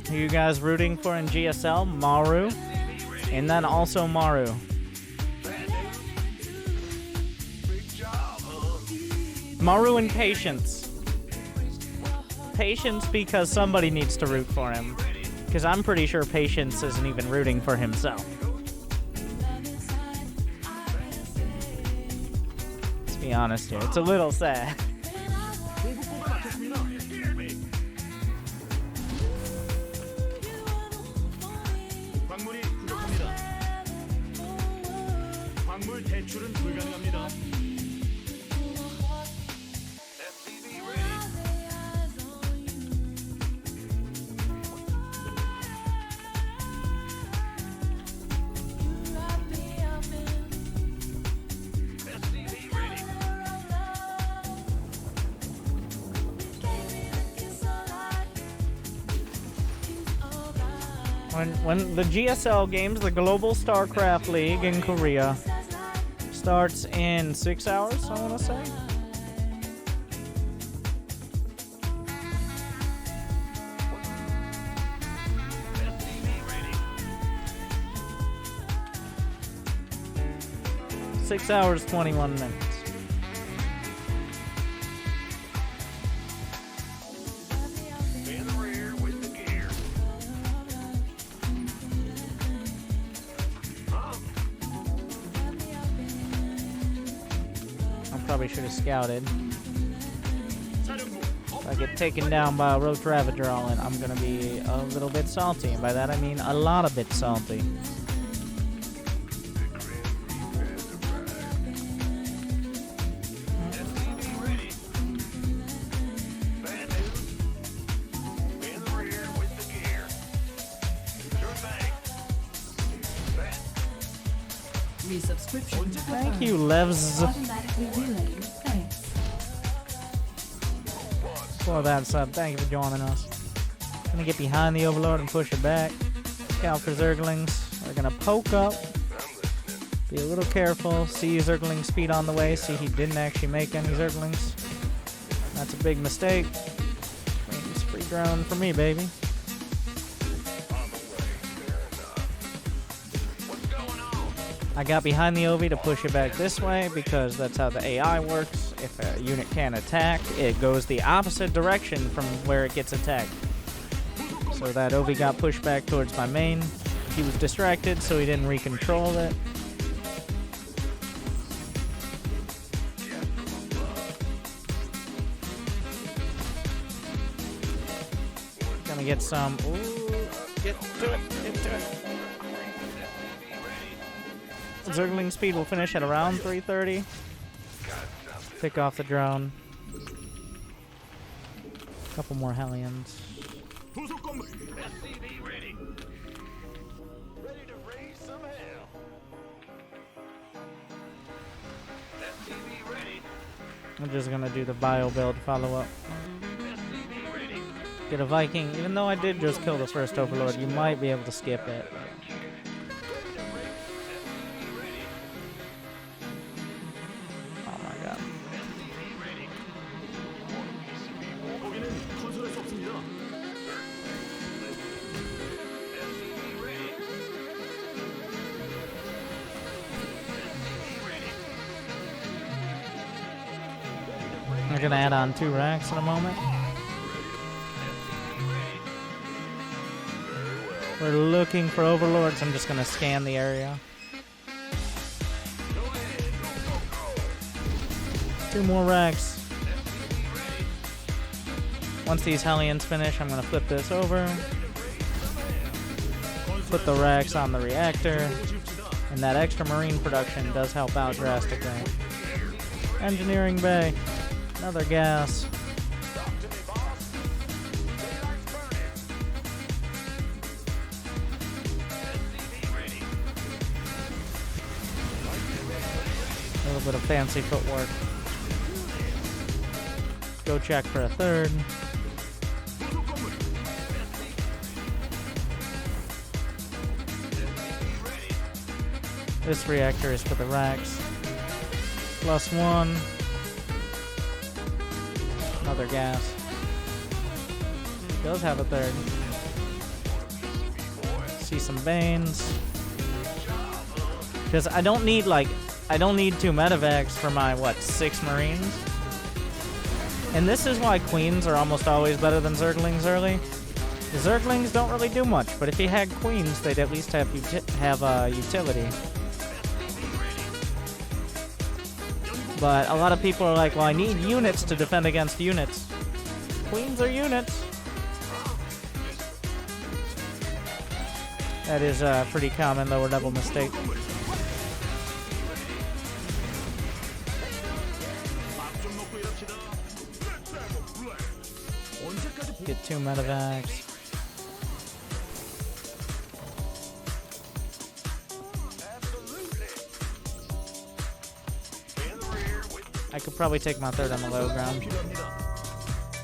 Who you guys rooting for in GSL? Maru. And then also Maru. Maru and Patience. Patience because somebody needs to root for him. Because I'm pretty sure Patience isn't even rooting for himself. Let's be honest here. It's a little sad. When the GSL games, the Global Starcraft League in Korea, starts in 6 hours, I want to say. Six hours, 21 minutes. Probably should have scouted. If I get taken down by a roach Ravagdralin, I'm gonna be a little bit salty. And by that I mean a lot of bit salty. Thank you, Levs. For that sub, thank you for joining us. Gonna get behind the Overlord and push it back. Scout for Zerglings. We're gonna poke up. Be a little careful. See Zergling speed on the way. See he didn't actually make any Zerglings. That's a big mistake. It's free drone for me, baby. I got behind the OV to push it back this way because that's how the AI works. If a unit can't attack, it goes the opposite direction from where it gets attacked. So that OV got pushed back towards my main. He was distracted, so he didn't recontrol it. Gonna get some. Ooh, get to it, get to it. Zergling speed will finish at around 330. Pick off the drone. Couple more Hellions. I'm just gonna do the bio build follow up. Get a Viking. Even though I did just kill the first Overlord, you might be able to skip it. We're gonna add on 2 racks in a moment. We're looking for Overlords. I'm just gonna scan the area. 2 more racks. Once these Hellions finish, I'm gonna flip this over. Put the racks on the reactor. And that extra marine production does help out drastically. Engineering bay. Another gas. A little bit of fancy footwork. Go check for a third. This reactor is for the racks. +1. Another gas. Does have a third. See some Banes. Because I don't need 2 medevacs for my, 6 Marines? And this is why Queens are almost always better than Zerglings early. The Zerglings don't really do much, but if you had Queens, they'd at least have utility. But a lot of people are like, well, I need units to defend against units. Queens are units. That is a pretty common lower level mistake. Get 2 medevacs. I could probably take my 3rd on the low ground.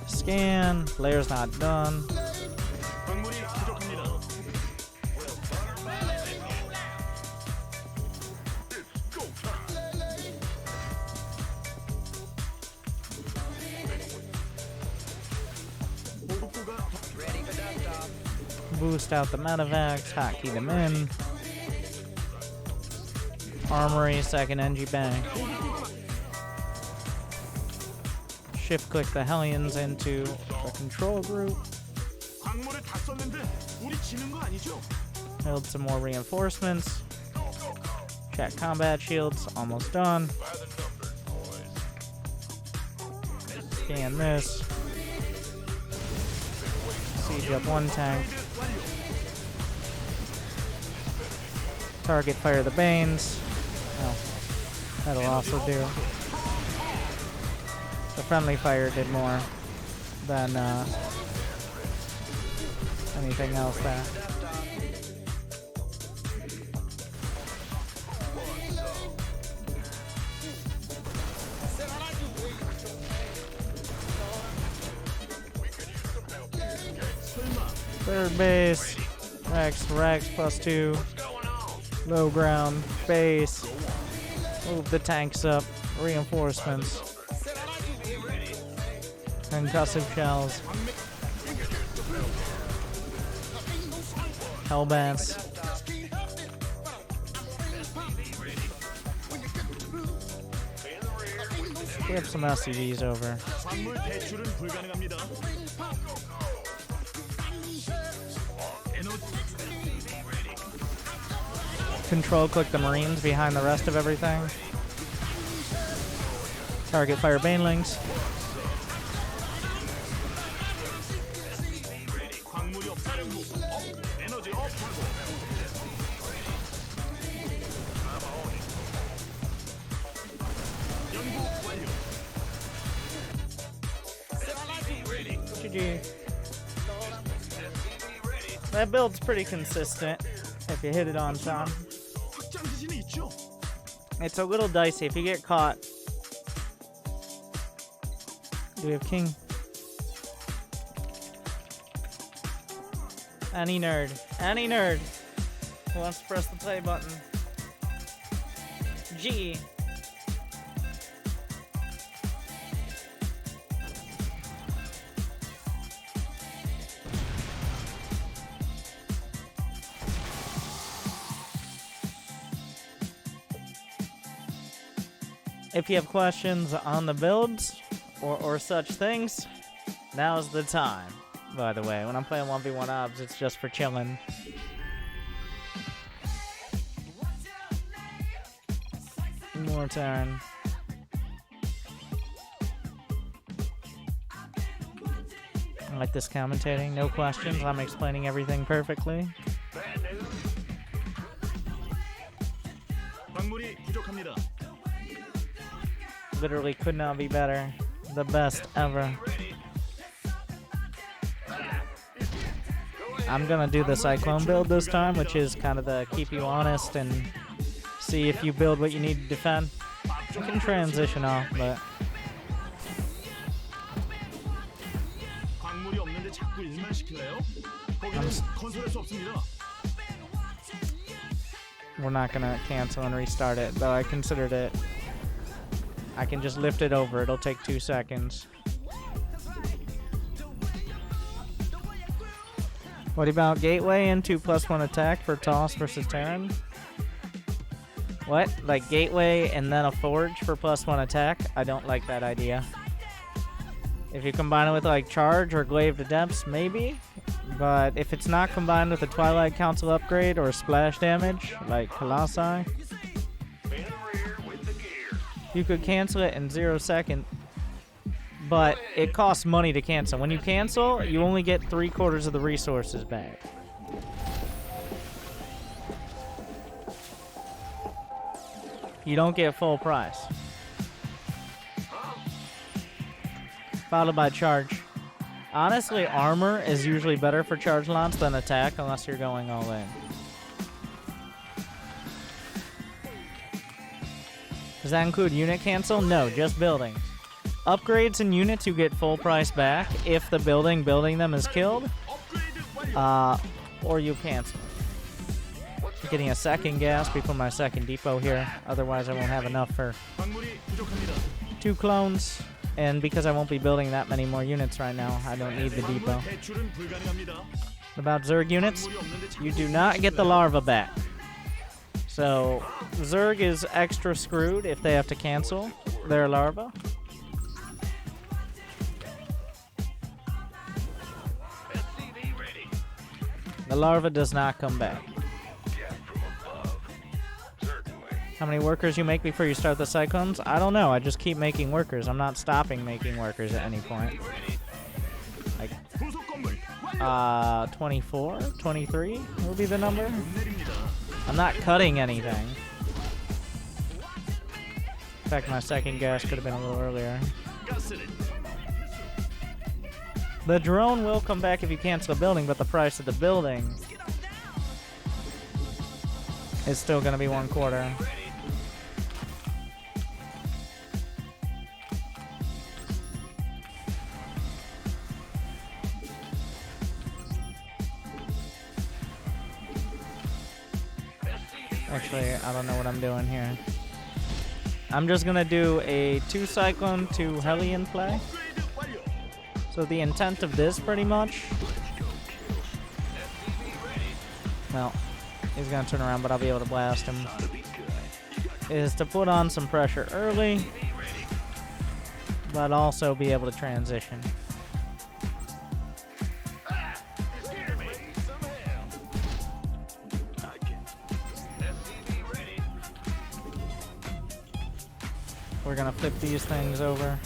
Scan. Layer's not done. Boost out the medevacs, hotkey them in. Armory, 2nd NG bank. Shift click the Hellions into the control group. Build some more reinforcements. Check combat shields, almost done. Scan this. Siege up 1 tank. Target fire the Banes. Oh, that'll also do. The friendly fire did more than anything else there. Third base. Rex +2. Low ground. Base. Move the tanks up. Reinforcements. Concussive shells. Hellbats. Flip some SCVs over. Control click the Marines behind the rest of everything. Target fire Banelings. GG. That build's pretty consistent if you hit it on time. It's a little dicey if you get caught. Do we have king? Any nerd who wants to press the play button. G. If you have questions on the builds or such things, now's the time. By the way, when I'm playing 1v1 Obs, it's just for chilling. More Terran. I like this commentating. No questions. I'm explaining everything perfectly. Literally could not be better. The best ever. I'm gonna do the Cyclone build this time, which is kind of the keep you honest and see if you build what you need to defend. You can transition off, but we're not gonna cancel and restart it, though I considered it. I can just lift it over. It'll take 2 seconds. What about Gateway and 2+1 attack for Toss versus Terran? What? Like Gateway and then a Forge for +1 attack? I don't like that idea. If you combine it with like Charge or Glaive to Depths, maybe. But if it's not combined with a Twilight Council upgrade or splash damage, like Colossi, you could cancel it in 0 seconds. But it costs money to cancel. When you cancel, you only get 3/4 of the resources back. You don't get full price. Followed by charge. Honestly, armor is usually better for charge launch than attack unless you're going all in. Does that include unit cancel? No, just buildings. Upgrades and units you get full price back if the building building them is killed, or you cancel. I'm getting a second gas before my second depot here, otherwise I won't have enough for 2 clones, and because I won't be building that many more units right now, I don't need the depot. About Zerg units, you do not get the larva back. So Zerg is extra screwed if they have to cancel their larva. The larva does not come back. How many workers you make before you start the cyclones? I don't know. I just keep making workers. I'm not stopping making workers at any point. Like, 24, 23 will be the number. I'm not cutting anything. In fact, my second gas could have been a little earlier. The drone will come back if you cancel the building, but the price of the building is still going to be 1/4. Actually, I don't know what I'm doing here. I'm just going to do a 2 Cyclone, 2 Hellion play. So the intent of this, pretty much, well, he's going to turn around, but I'll be able to blast him, is to put on some pressure early, but also be able to transition. We're going to flip these things over.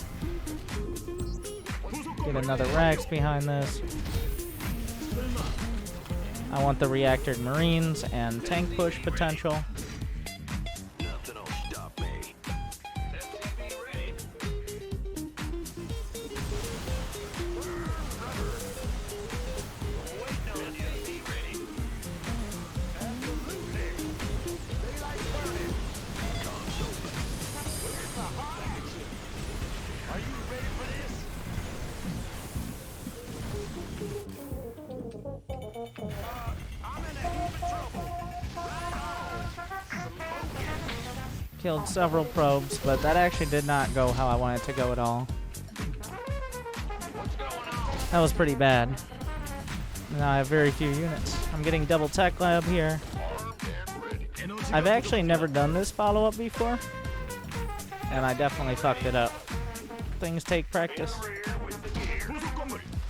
Get another Rax behind this. I want the reactored Marines and tank push potential. Killed several probes, but that actually did not go how I wanted it to go at all. That was pretty bad. Now I have very few units. I'm getting double tech lab here. I've actually never done this follow-up before, and I definitely fucked it up. Things take practice.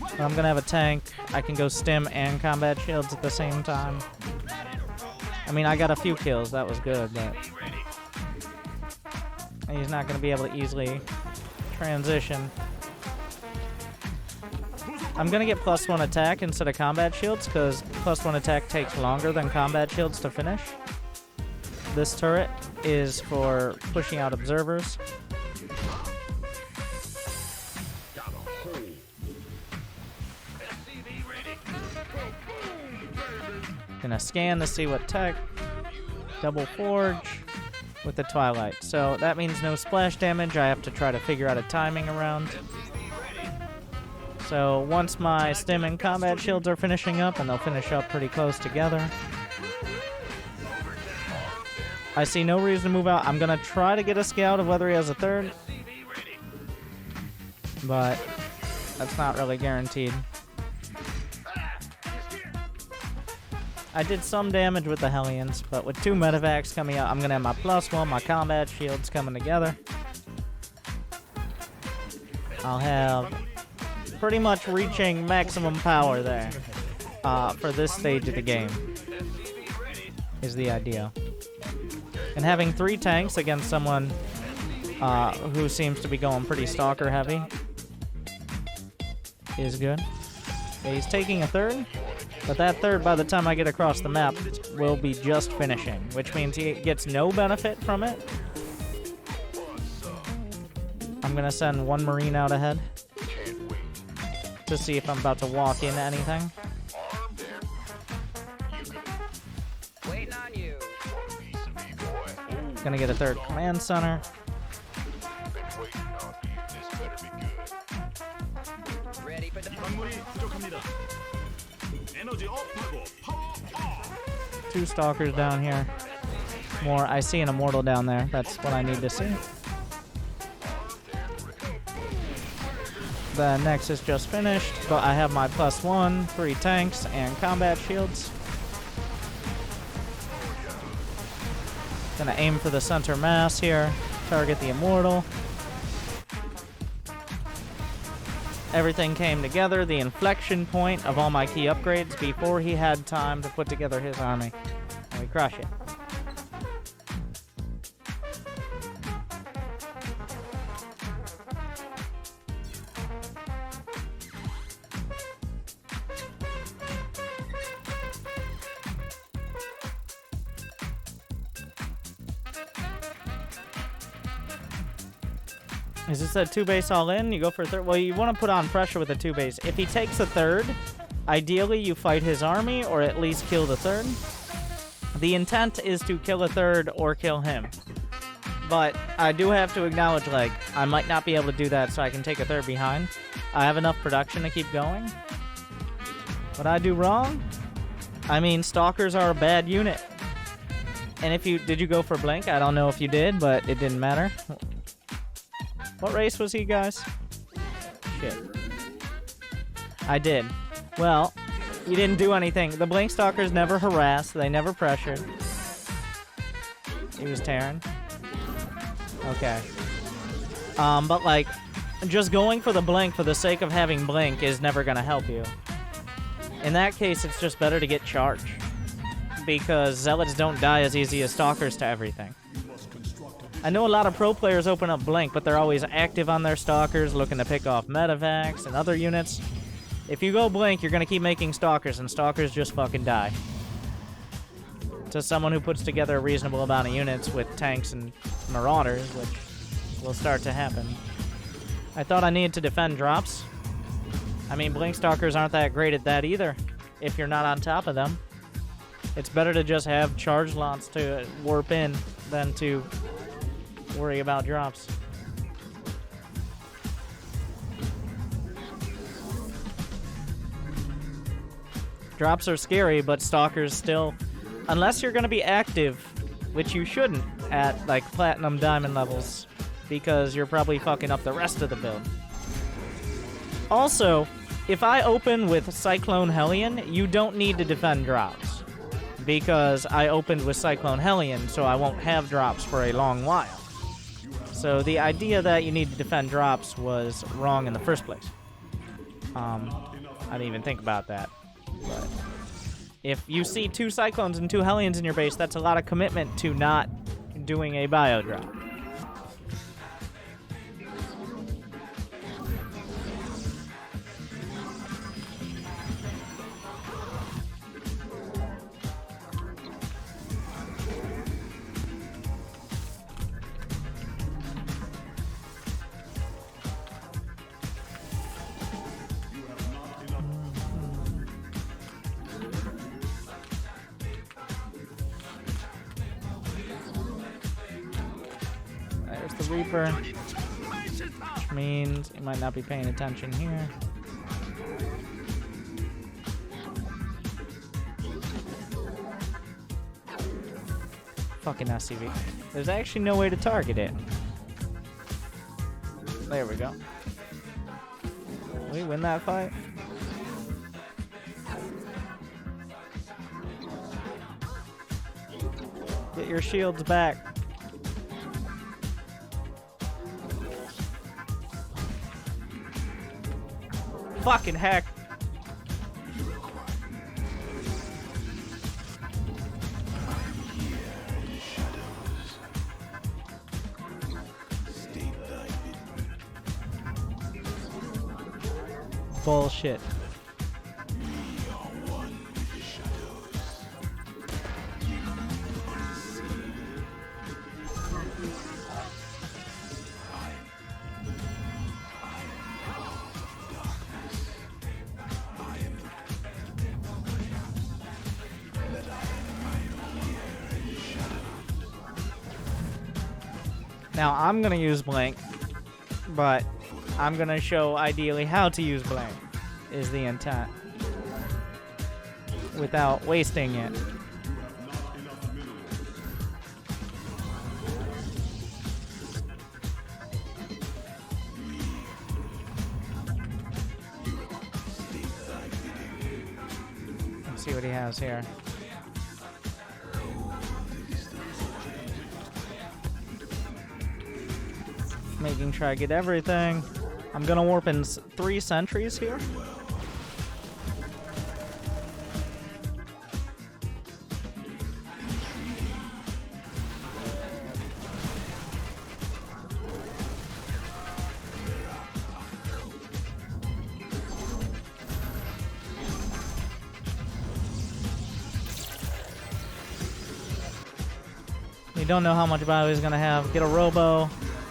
But I'm gonna have a tank. I can go stim and combat shields at the same time. I mean, I got a few kills. That was good, but he's not going to be able to easily transition. I'm going to get +1 attack instead of combat shields because +1 attack takes longer than combat shields to finish. This turret is for pushing out observers. Gonna scan to see what tech. Double forge with the Twilight. So that means no splash damage. I have to try to figure out a timing around. So once my stim and combat shields are finishing up, and they'll finish up pretty close together, I see no reason to move out. I'm going to try to get a scout of whether he has a third, but that's not really guaranteed. I did some damage with the Hellions, but with 2 medevacs coming out, I'm gonna have my +1, my combat shields coming together. I'll have pretty much reaching maximum power there for this stage of the game is the idea. And having 3 tanks against someone who seems to be going pretty stalker heavy is good. Okay, he's taking a 3rd, but that 3rd, by the time I get across the map, will be just finishing, which means he gets no benefit from it. I'm gonna send 1 Marine out ahead to see if I'm about to walk into anything. Gonna get a 3rd command center. Two stalkers down here. More. I see an immortal down there. That's what I need to see. The Nexus just finished, but I have my +1, 3 tanks, and combat shields. Gonna aim for the center mass here. Target the immortal. Everything came together, the inflection point of all my key upgrades before he had time to put together his army. And we crush it. Is this a 2-base all in? You go for a 3rd? Well, you want to put on pressure with a 2-base. If he takes a 3rd, ideally you fight his army or at least kill the 3rd. The intent is to kill a 3rd or kill him. But I do have to acknowledge, like, I might not be able to do that so I can take a 3rd behind. I have enough production to keep going. What I do wrong? I mean, stalkers are a bad unit. And if you... Did you go for blink? I don't know if you did, but it didn't matter. What race was he, guys? Shit. I did. Well, you didn't do anything. The blink stalkers never harassed. They never pressured. He was Terran. Okay. But, like, just going for the blink for the sake of having blink is never going to help you. In that case, it's just better to get charge. Because zealots don't die as easy as stalkers to everything. I know a lot of pro players open up blink, but they're always active on their stalkers, looking to pick off medevacs and other units. If you go blink, you're going to keep making stalkers, and stalkers just fucking die. To someone who puts together a reasonable amount of units with tanks and marauders, which will start to happen. I thought I needed to defend drops. I mean, blink stalkers aren't that great at that either, if you're not on top of them. It's better to just have charge lots to warp in than to worry about drops. Drops are scary, but stalkers still, unless you're going to be active, which you shouldn't at like platinum diamond levels, because you're probably fucking up the rest of the build. Also, if I open with Cyclone Hellion, you don't need to defend drops, because I opened with Cyclone Hellion, so I won't have drops for a long while. So the idea that you need to defend drops was wrong in the first place. I didn't even think about that. But if you see 2 Cyclones and 2 Hellions in your base, that's a lot of commitment to not doing a bio drop. Reaper, which means he might not be paying attention here. Fucking SCV. There's actually no way to target it. There we go. Did we win that fight? Get your shields back. Fucking heck. Bullshit. Now I'm gonna use Blink, but I'm gonna show ideally how to use Blink is the intent without wasting it. Let's see what he has here. Making sure I get everything. I'm gonna warp in 3 sentries here. You don't know how much value he's gonna have. Get a robo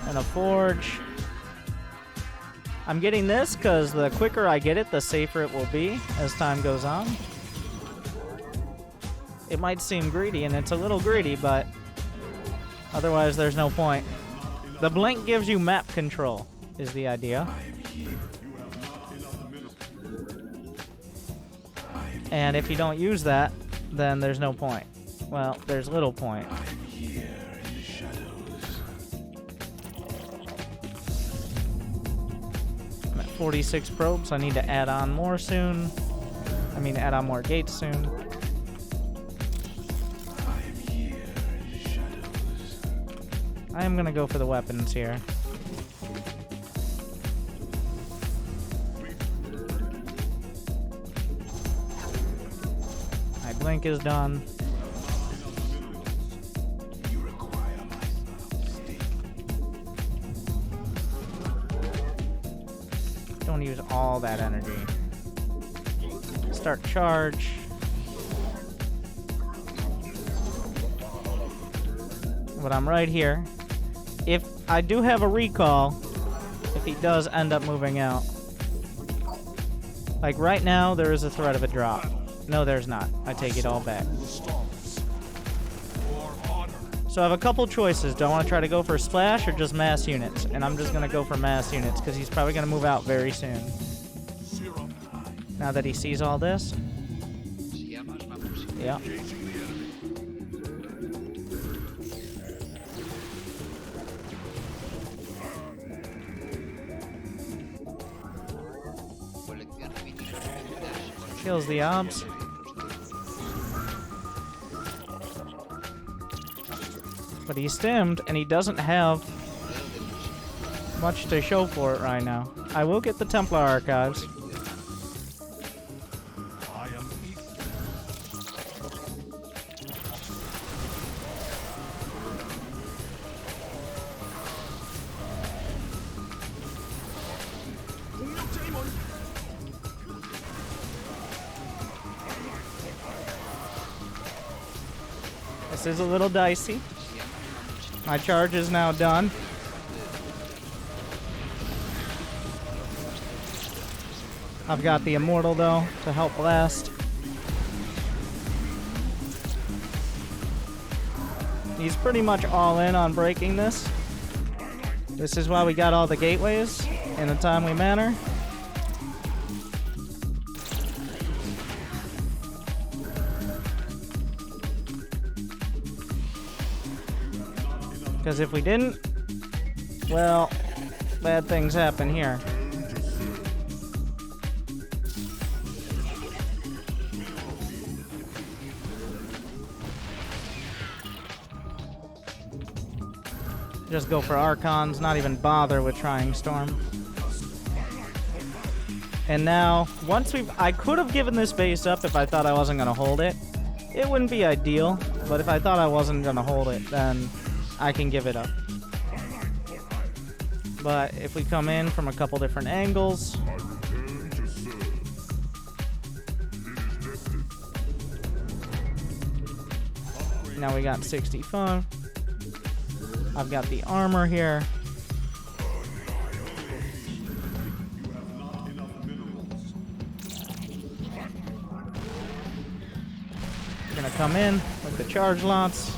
and a forge. I'm getting this because the quicker I get it, the safer it will be as time goes on. It might seem greedy, and it's a little greedy, but otherwise there's no point. The blink gives you map control, is the idea. And if you don't use that, then there's no point. Well, there's little point. I'm at 46 probes. I need to add on more soon. I mean, add on more gates soon. I am gonna go for the weapons here. My blink is done. Don't use all that energy. Start charge. But I'm right here. If I do have a recall, if he does end up moving out. Like right now, there is a threat of a drop. No, there's not. I take it all back. So I have a couple choices. Do I want to try to go for splash or just mass units? And I'm just going to go for mass units because he's probably going to move out very soon. Now that he sees all this. Yeah. Kills the obs. But he's stimmed, and he doesn't have much to show for it right now. I will get the Templar Archives. This is a little dicey. My charge is now done. I've got the Immortal, though, to help blast. He's pretty much all in on breaking this. This is why we got all the gateways in a timely manner. Because if we didn't, well, bad things happen here. Just go for Archons, not even bother with trying Storm. And now, once I could have given this base up if I thought I wasn't going to hold it. It wouldn't be ideal, but if I thought I wasn't going to hold it, then I can give it up. But if we come in from a couple different angles... Now we got 65. I've got the armor here. We're gonna come in with the charge lots.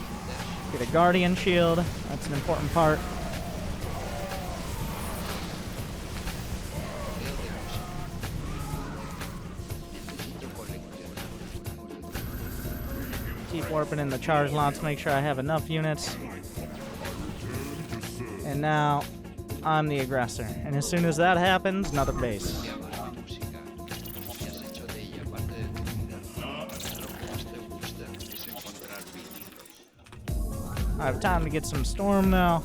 Get a guardian shield. That's an important part. Keep warping in the charge lots, make sure I have enough units. And now, I'm the aggressor. And as soon as that happens, another base. I have time to get some Storm now.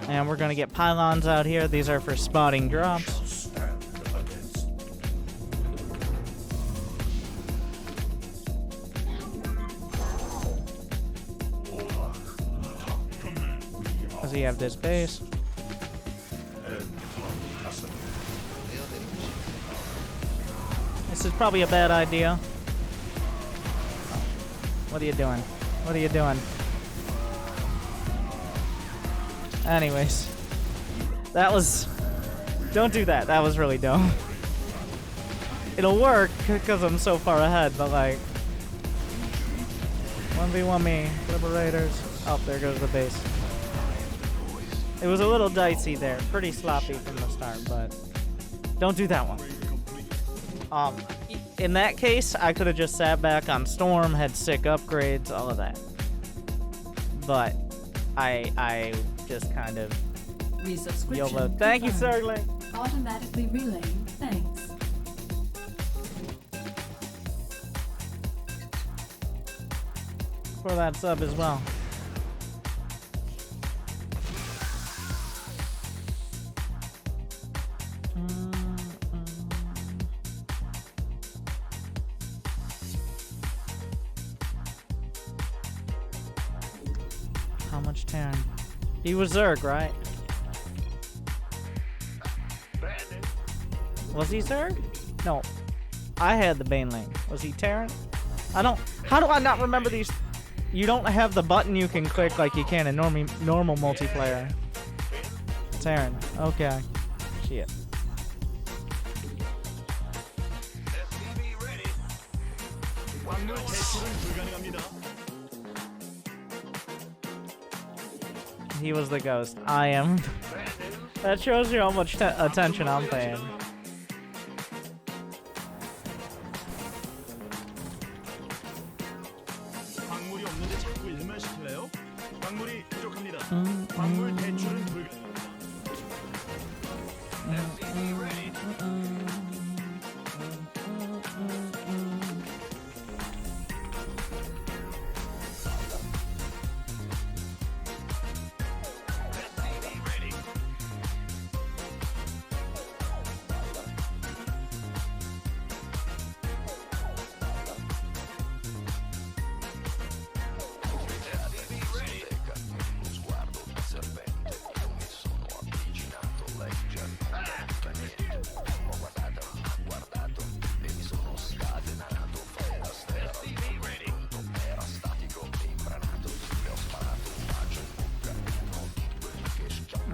And we're gonna get pylons out here. These are for spotting drops. Does he have this base? This is probably a bad idea. What are you doing? What are you doing? Anyways, that was... Don't do that. That was really dumb. It'll work because I'm so far ahead, but like... 1v1 me. Liberators. Oh, there goes the base. It was a little dicey there. Pretty sloppy from the start, but... Don't do that one. In that case, I could have just sat back on Storm, had sick upgrades, all of that. But... I just kind of YOLO. Thank you, Zergling. Automatically relaying thanks. For that sub as well. How much Terran? He was Zerg, right? Was he Zerg? No. I had the Baneling. Was he Terran? I don't... How do I not remember these? You don't have the button you can click like you can in normal multiplayer. Terran. Okay. Shit. He was the ghost. I am. That shows you how much attention I'm paying.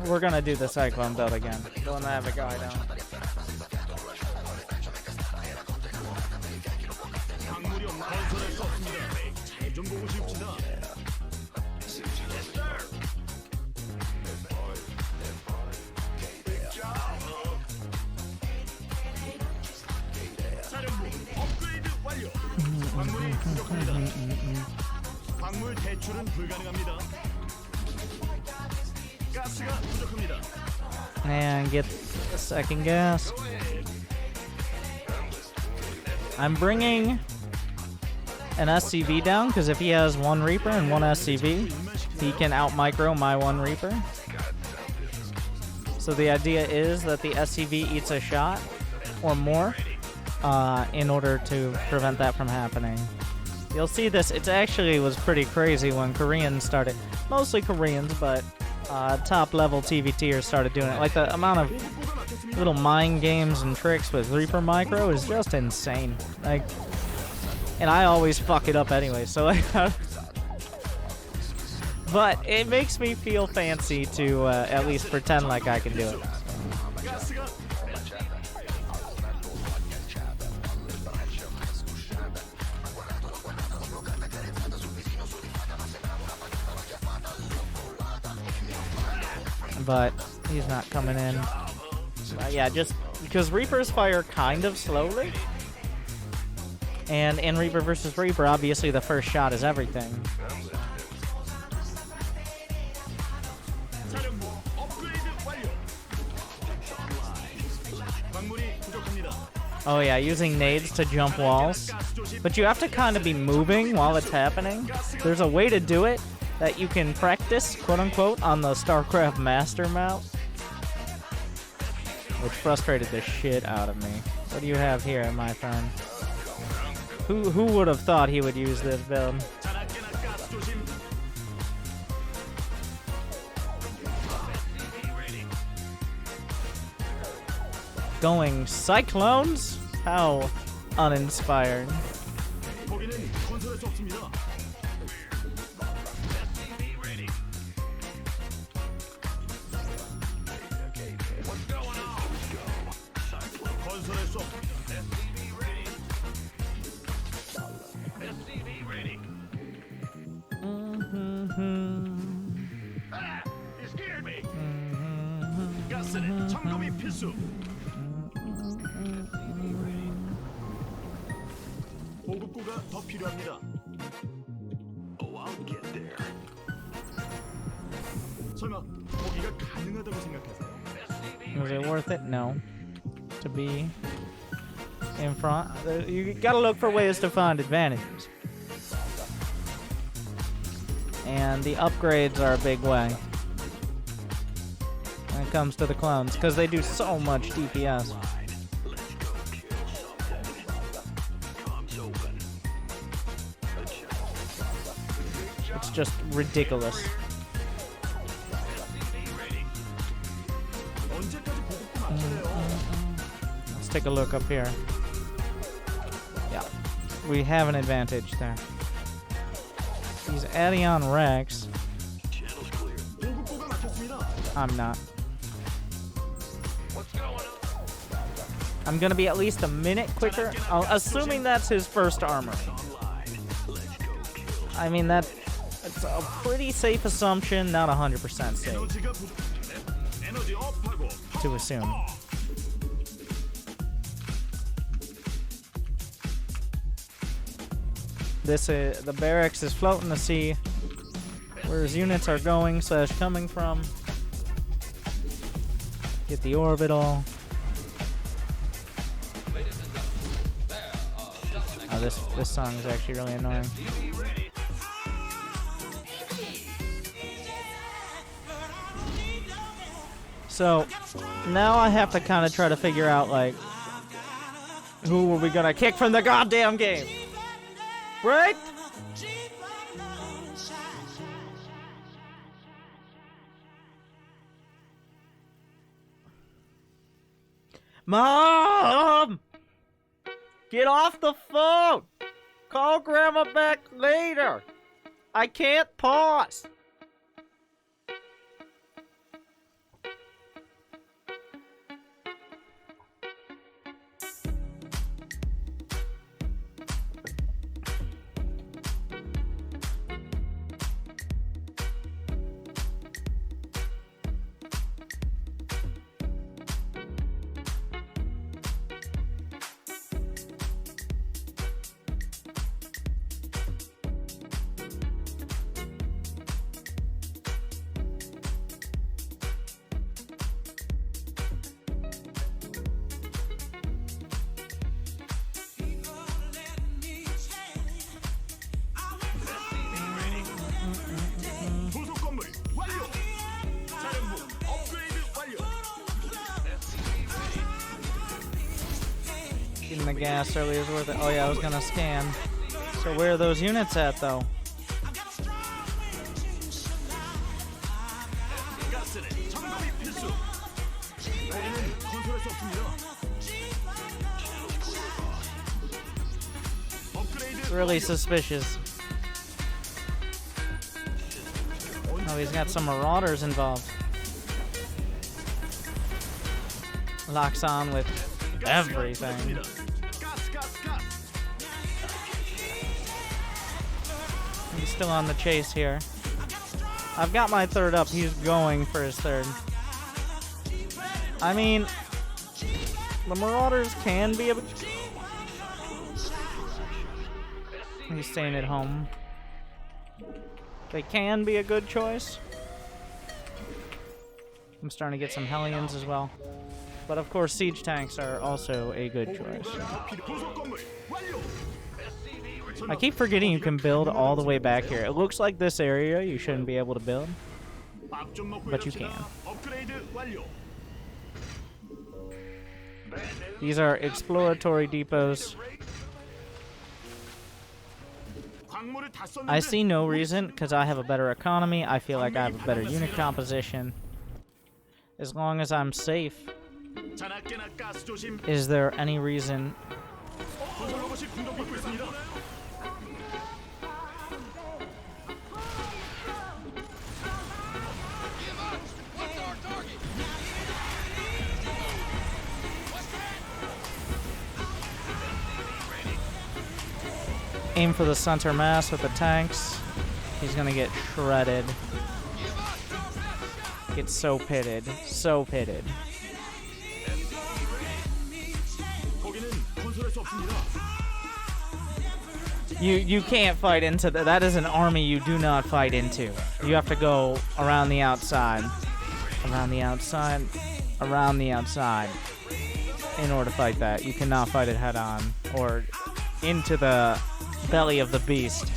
We're gonna do the Cyclone build again. The one that I have a guy down. 광물 대출은 불가능합니다. 가스가 부족합니다. And get the second gas. I'm bringing an SCV down, because if he has one Reaper and one SCV, he can out-micro my one Reaper. So the idea is that the SCV eats a shot or more in order to prevent that from happening. You'll see this, it actually was pretty crazy when Koreans started, mostly Koreans, but top-level TVTers started doing it. Like, the amount of little mind games and tricks with Reaper Micro is just insane. Like, and I always fuck it up anyway, so like, but it makes me feel fancy to at least pretend like I can do it. But he's not coming in. Yeah, just because Reapers fire kind of slowly. And in Reaper versus Reaper, obviously the first shot is everything. Oh yeah, using nades to jump walls. But you have to kind of be moving while it's happening. There's a way to do it that you can practice, quote-unquote, on the Starcraft Master mount. Which frustrated the shit out of me. What do you have here, my friend? Who would have thought he would use this build? Going Cyclones? How uninspired. Was it worth it? No. To be in front. You gotta look for ways to find advantages. And the upgrades are a big way when it comes to the clones, because they do so much DPS. It's just ridiculous. Let's take a look up here. Yeah, we have an advantage there. These Adion Rex. I'm not. I'm gonna be at least a minute quicker, assuming that's his first armor. I mean, it's a pretty safe assumption, not 100% safe to assume. The barracks is floating to see where his units are going / coming from. Get the orbital. Oh, this song is actually really annoying. So now I have to kind of try to figure out, like, who are we gonna kick from the goddamn game? Right? Mom! Get off the phone! Call Grandma back later! I can't pause! Getting the gas early is worth it. Oh yeah, I was gonna scan. So where are those units at, though? It's really suspicious. Oh, he's got some marauders involved. Locks on with everything. He's still on the chase here. I've got my third up. He's going for his third. I mean, the marauders can be a... He's staying at home. They can be a good choice. I'm starting to get some Hellions as well. But of course, siege tanks are also a good choice. I keep forgetting you can build all the way back here. It looks like this area you shouldn't be able to build, but you can. These are exploratory depots. I see no reason, because I have a better economy. I feel like I have a better unit composition. As long as I'm safe, is there any reason? Aim for the center mass with the tanks. He's gonna get shredded. Get so pitted. So pitted. You can't fight into that. That is an army you do not fight into. You have to go around the outside. Around the outside. Around the outside. In order to fight that. You cannot fight it head on. Or into the belly of the beast.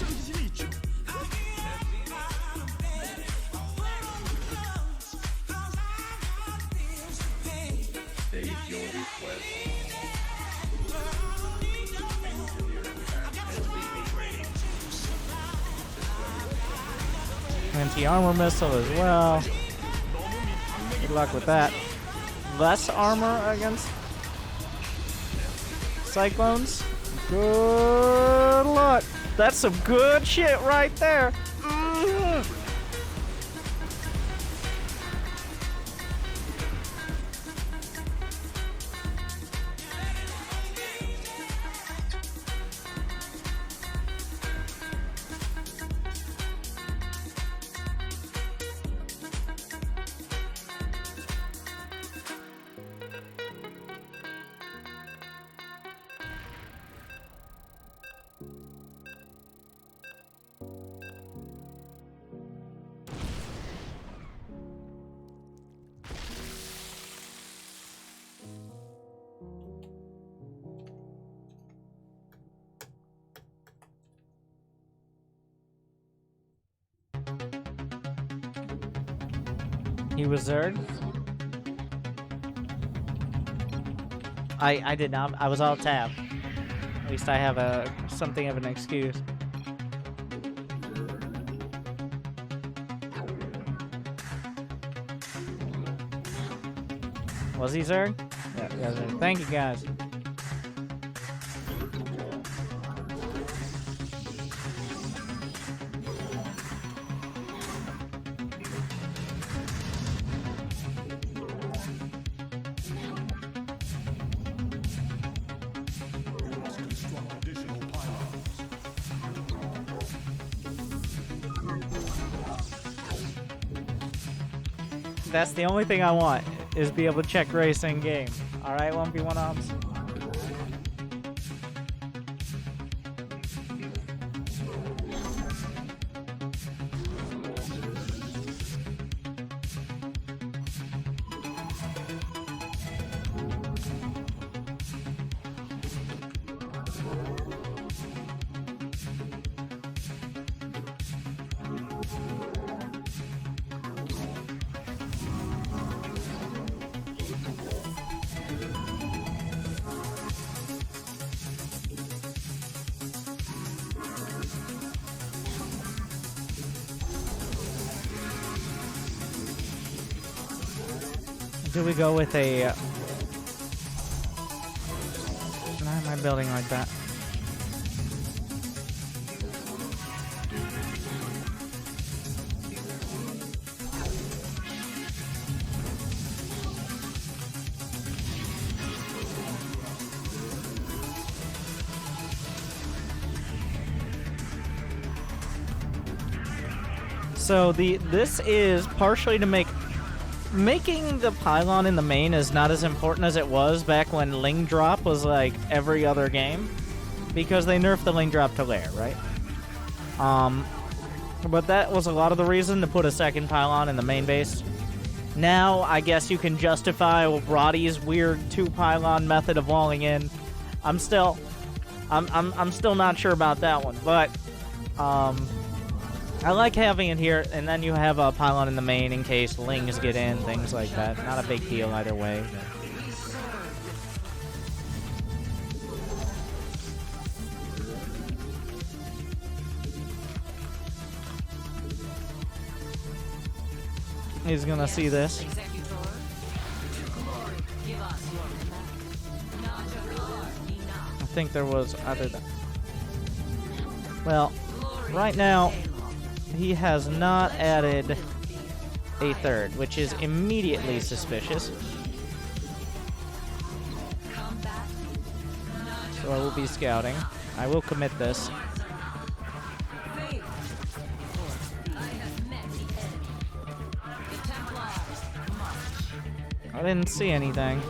Anti-armor missile as well. Good luck with that. Less armor against cyclones. Good luck. That's some good shit right there. He was Zerg? I did not. I was all tab. At least I have something of an excuse. Was he Zerg? Yeah, Zerg. Thank you guys. That's the only thing I want, is be able to check race in game. Alright, 1v1 Obs. Do we go with a... Why am I building like that? So this is partially to making the pylon in the main is not as important as it was back when Ling Drop was like every other game, because they nerfed the Ling Drop to lair, right? But that was a lot of the reason to put a second pylon in the main base. Now I guess you can justify Roddy's weird 2-pylon method of walling in. I'm still not sure about that one, but I like having it here, and then you have a pylon in the main in case Lings get in, things like that. Not a big deal either way. He's gonna see this. I think there was other than... Well, right now... He has not added a third, which is immediately suspicious. So I will be scouting. I will commit this. I didn't see anything.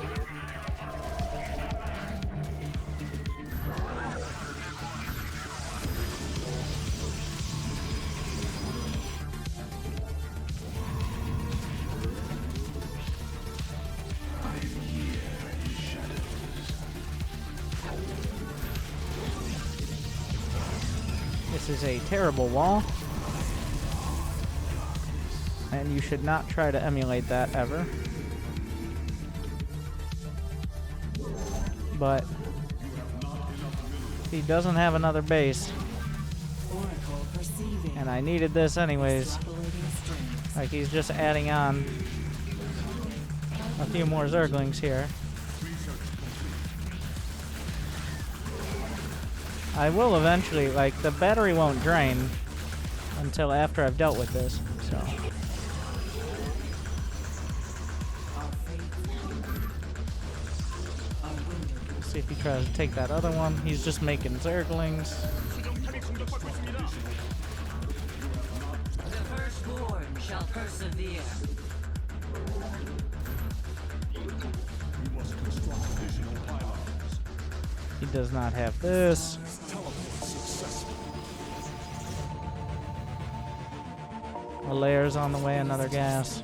This is a terrible wall, and you should not try to emulate that ever. But he doesn't have another base, and I needed this anyways. Like, he's just adding on a few more Zerglings here. I will eventually, like, the battery won't drain until after I've dealt with this, so. Let's see if he tries to take that other one. He's just making Zerglings. The firstborn shall persevere. He does not have this. A lair's on the way, another gas.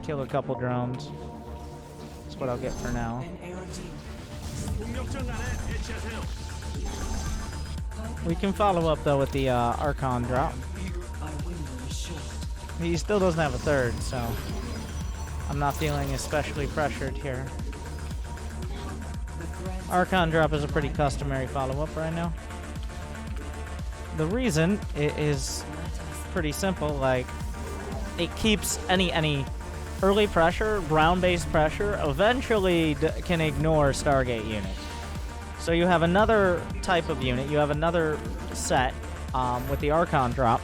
Kill a couple drones. That's what I'll get for now. We can follow up though with the Archon drop. He still doesn't have a third, so I'm not feeling especially pressured here. Archon drop is a pretty customary follow-up right now. The reason is pretty simple. Like, it keeps any early pressure, ground-based pressure, eventually can ignore Stargate units. So you have another type of unit, you have another set with the Archon drop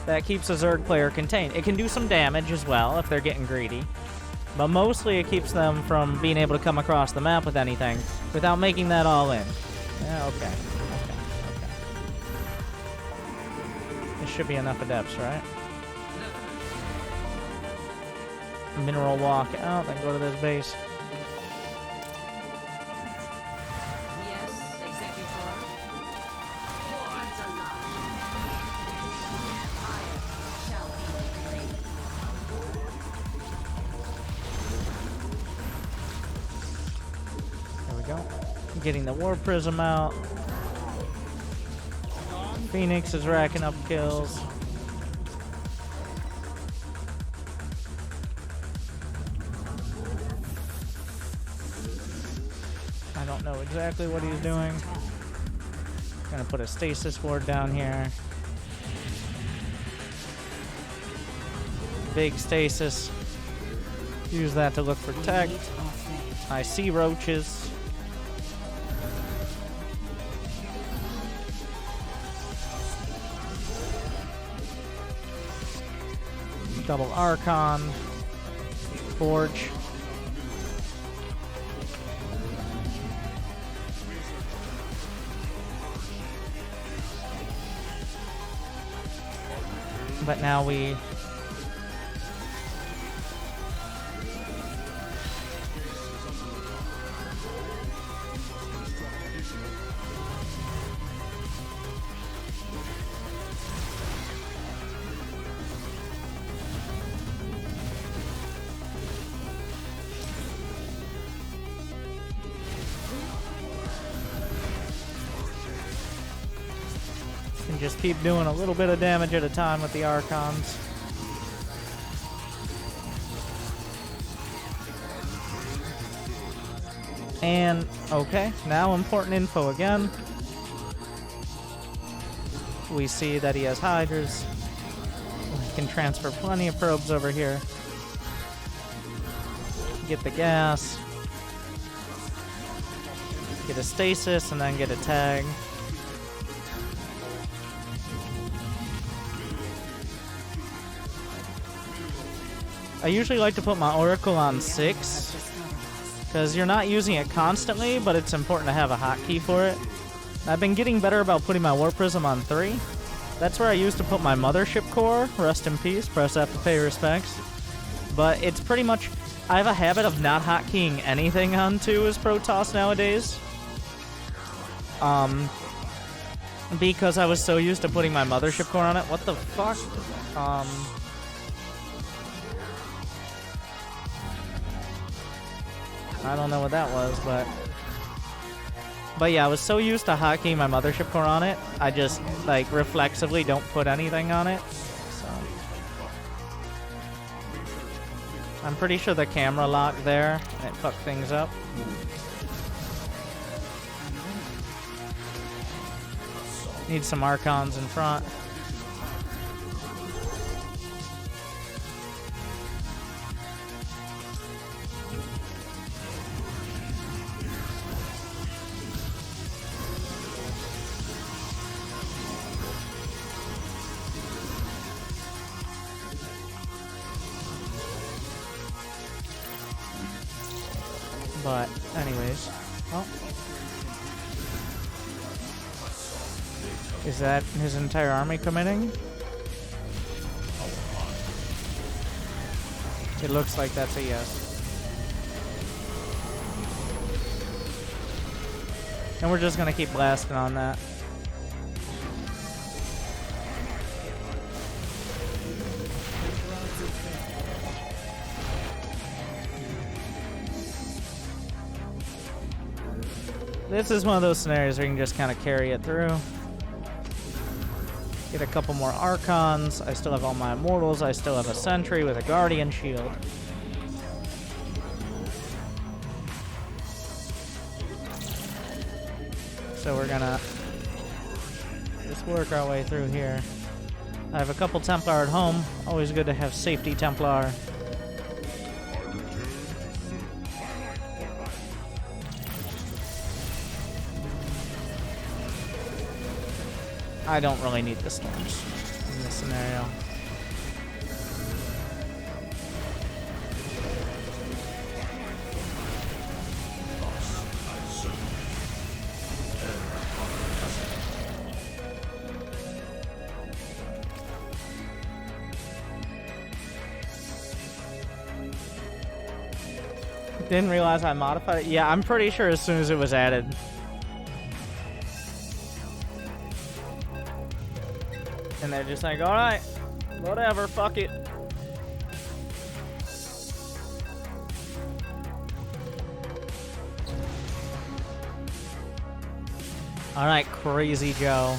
that keeps a Zerg player contained. It can do some damage as well if they're getting greedy, but mostly it keeps them from being able to come across the map with anything without making that all in. Yeah, okay. This should be enough adepts, right? Mineral walk out, then go to this base. Yes, Executor. Hordes alive. Fire shall be laid. There we go. Getting the War Prism out. Phoenix is racking up kills. I don't know exactly what he's doing. Gonna put a stasis ward down here. big stasis. Use that to look for tech. I see roaches. Double Archon. Forge. But now we... can just keep doing a little bit of damage at a time with the Archons. And, okay, now important info again. We see that he has Hydras. We can transfer plenty of probes over here. Get the gas. Get a stasis and then get a tag. I usually like to put my Oracle on 6, because you're not using it constantly, but it's important to have a hotkey for it. I've been getting better about putting my War Prism on 3. That's where I used to put my Mothership Core. Rest in peace, press F to pay respects. But it's pretty much... I have a habit of not hotkeying anything on 2 as Protoss nowadays. Because I was so used to putting my Mothership Core on it. What the fuck? I don't know what that was, but yeah, I was so used to hotkeying my Mothership Core on it, I just, like, reflexively don't put anything on it, so. I'm pretty sure the camera lock there, it fucked things up. Need some Archons in front. But, anyways. Oh. Is that his entire army committing? It looks like that's a yes. And we're just gonna keep blasting on that. This is one of those scenarios where you can just kind of carry it through. Get a couple more Archons. I still have all my Immortals. I still have a Sentry with a Guardian Shield. So we're gonna just work our way through here. I have a couple Templar at home. Always good to have safety Templar. I don't really need the storms in this scenario. Didn't realize I modified it. Yeah, I'm pretty sure as soon as it was added. And they're just like, alright, whatever, fuck it. Alright, Crazy Joe.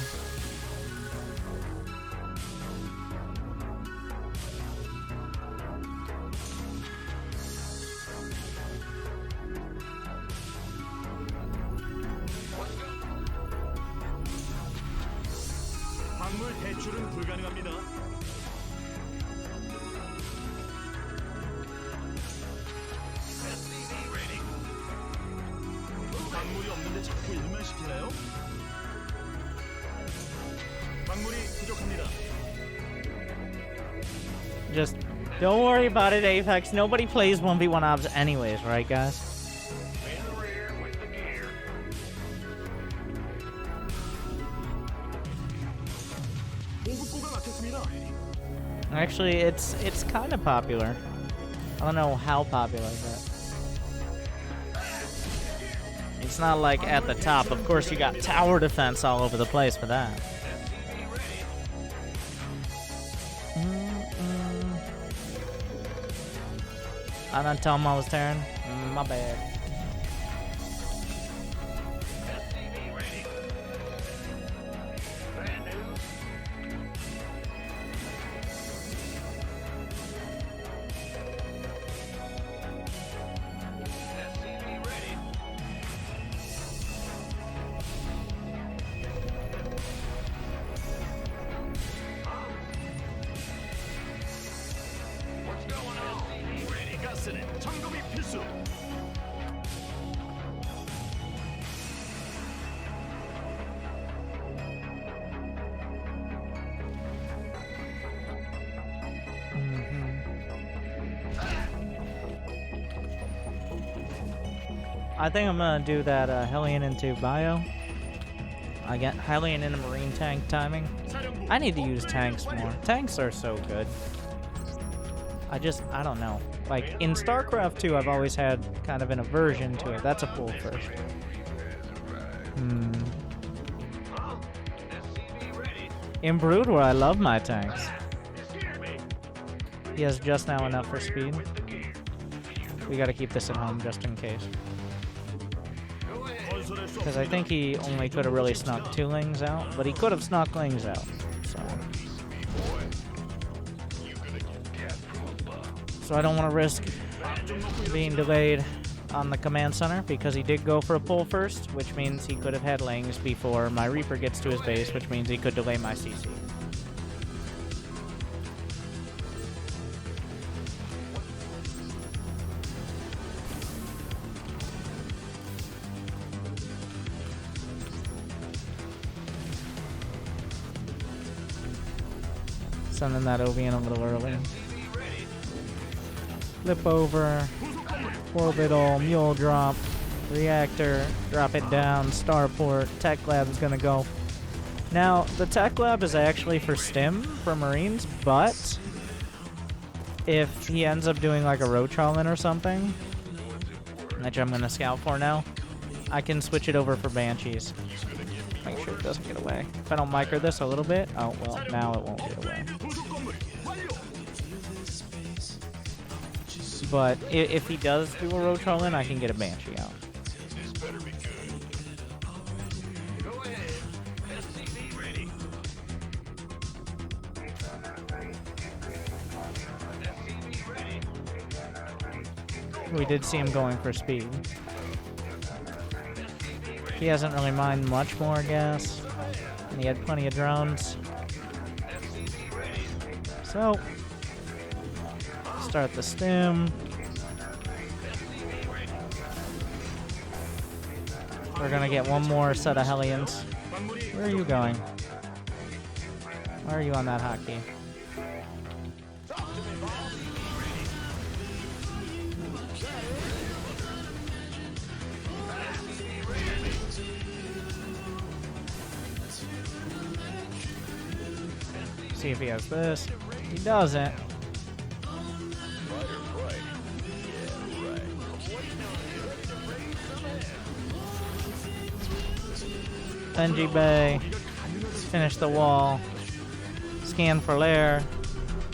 Just don't worry about it, Apex. Nobody plays 1v1 obs anyways, right, guys? Actually, it's kind of popular. I don't know how popular, but it's not like at the top. Of course, you got tower defense all over the place for that. I didn't tell him I was Terran. My bad. I think I'm gonna do that Hellion into Bio. I get Hellion into Marine tank timing. I need to use tanks more. Tanks are so good. I don't know. Like, in Starcraft 2, I've always had kind of an aversion to it. That's a full first. In Brood, where I love my tanks. He has just now enough for speed. We gotta keep this at home just in case. Because I think he only could have really snuck 2 lings out, but he could have snuck lings out. So I don't want to risk being delayed on the command center, because he did go for a pull first, which means he could have had lings before my Reaper gets to his base, which means he could delay my CC. Sending that OV in a little early. Flip over, orbital, mule drop, reactor, drop it down, starport, tech lab is gonna go. Now, the tech lab is actually for stim, for Marines, but if he ends up doing like a Rotrolin or something, which I'm gonna scout for now, I can switch it over for Banshees. Make sure it doesn't get away. If I don't micro this a little bit, oh well, now it won't get away. But if he does do a Rotrolin, I can get a Banshee out. We did see him going for speed. He hasn't really mined much more gas, and he had plenty of drones. So, start the stim. We're gonna get one more set of Hellions. Where are you going? Why are you on that hotkey? See if he has this. He doesn't. NG Bay. Finish the wall. Scan for lair.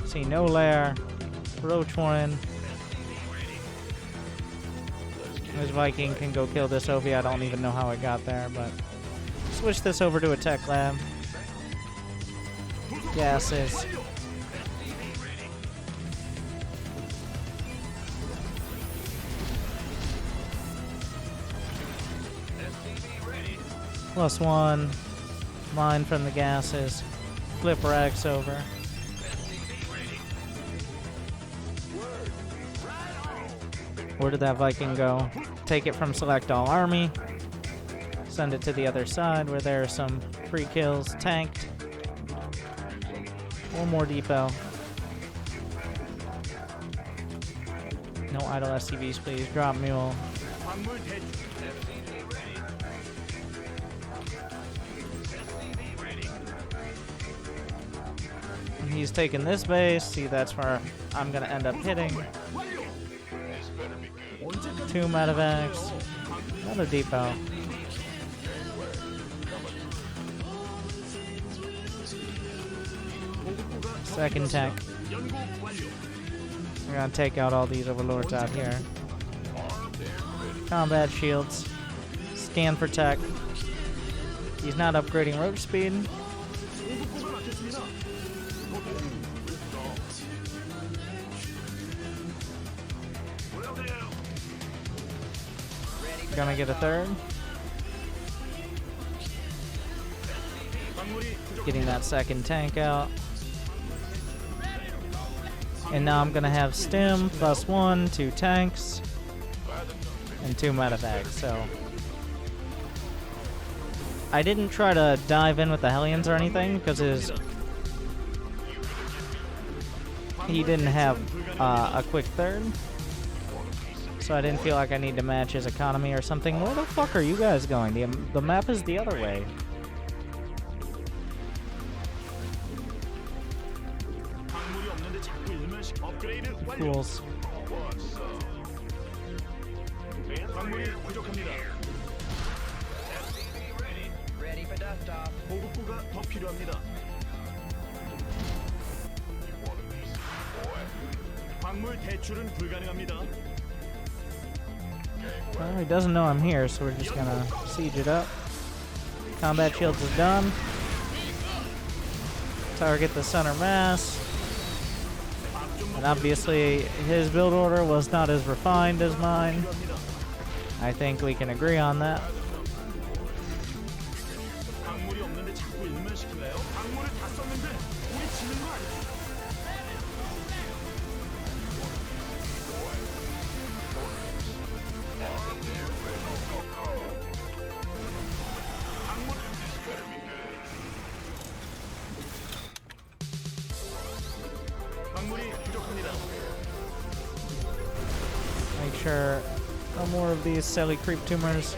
See no lair. Roach Warren. This Viking can go kill this OV. I don't even know how it got there, but switch this over to a tech lab. Gases. +1. Mine from the gases. Flip Rags over. Where did that Viking go? Take it from select all army. Send it to the other side where there are some free kills. Tanked. One more depot. No idle SCVs, please. Drop mule. And he's taking this base. See, that's where I'm gonna end up hitting. 2 medevacs. Another depot. Second tank. We're gonna take out all these overlords out here. Combat shields. Scan for tech. He's not upgrading roach speed. Gonna get a third. Getting that second tank out. And now I'm gonna have stim +1, 2 tanks, and 2 medevacs. So I didn't try to dive in with the Hellions or anything because he didn't have a quick third. So I didn't feel like I need to match his economy or something. Where the fuck are you guys going? The map is the other way. Fools. Ready for dust-off. 보급고가 더 필요합니다. 광물 대출은 불가능합니다. Well, he doesn't know I'm here, so we're just gonna siege it up. Combat shields is done. Target the center mass. And obviously, his build order was not as refined as mine. I think we can agree on that. 광물이 없는데 자꾸 일만 시킬래요? 광물을 다 썼는데 우리 지는 거 아니야? 광물이 부족합니다. Make sure no more of these silly creep tumors.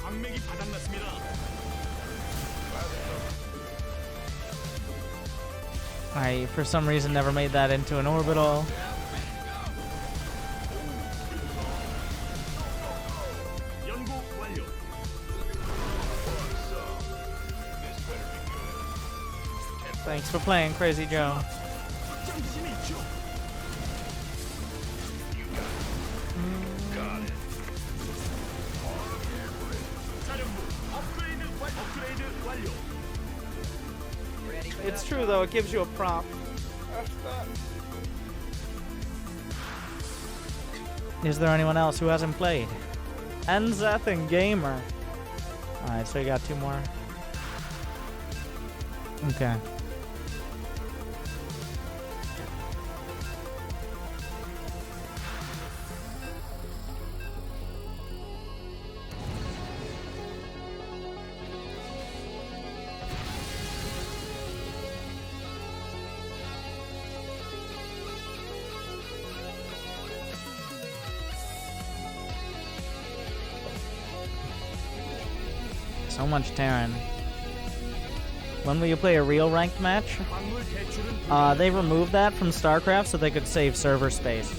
광맥이 바닥났습니다. I, for some reason, never made that into an orbital. 연구 완료. Thanks for playing, Crazy Joe. 확장신이 있죠. 사령부 업그레이드 완료. It's true, though. It gives you a prompt. Is there anyone else who hasn't played? Enzeth and Gamer. Alright, so you got 2 more. Okay. So much Terran. When will you play a real ranked match? 광물 대출은 They removed that from Starcraft so they could save server space.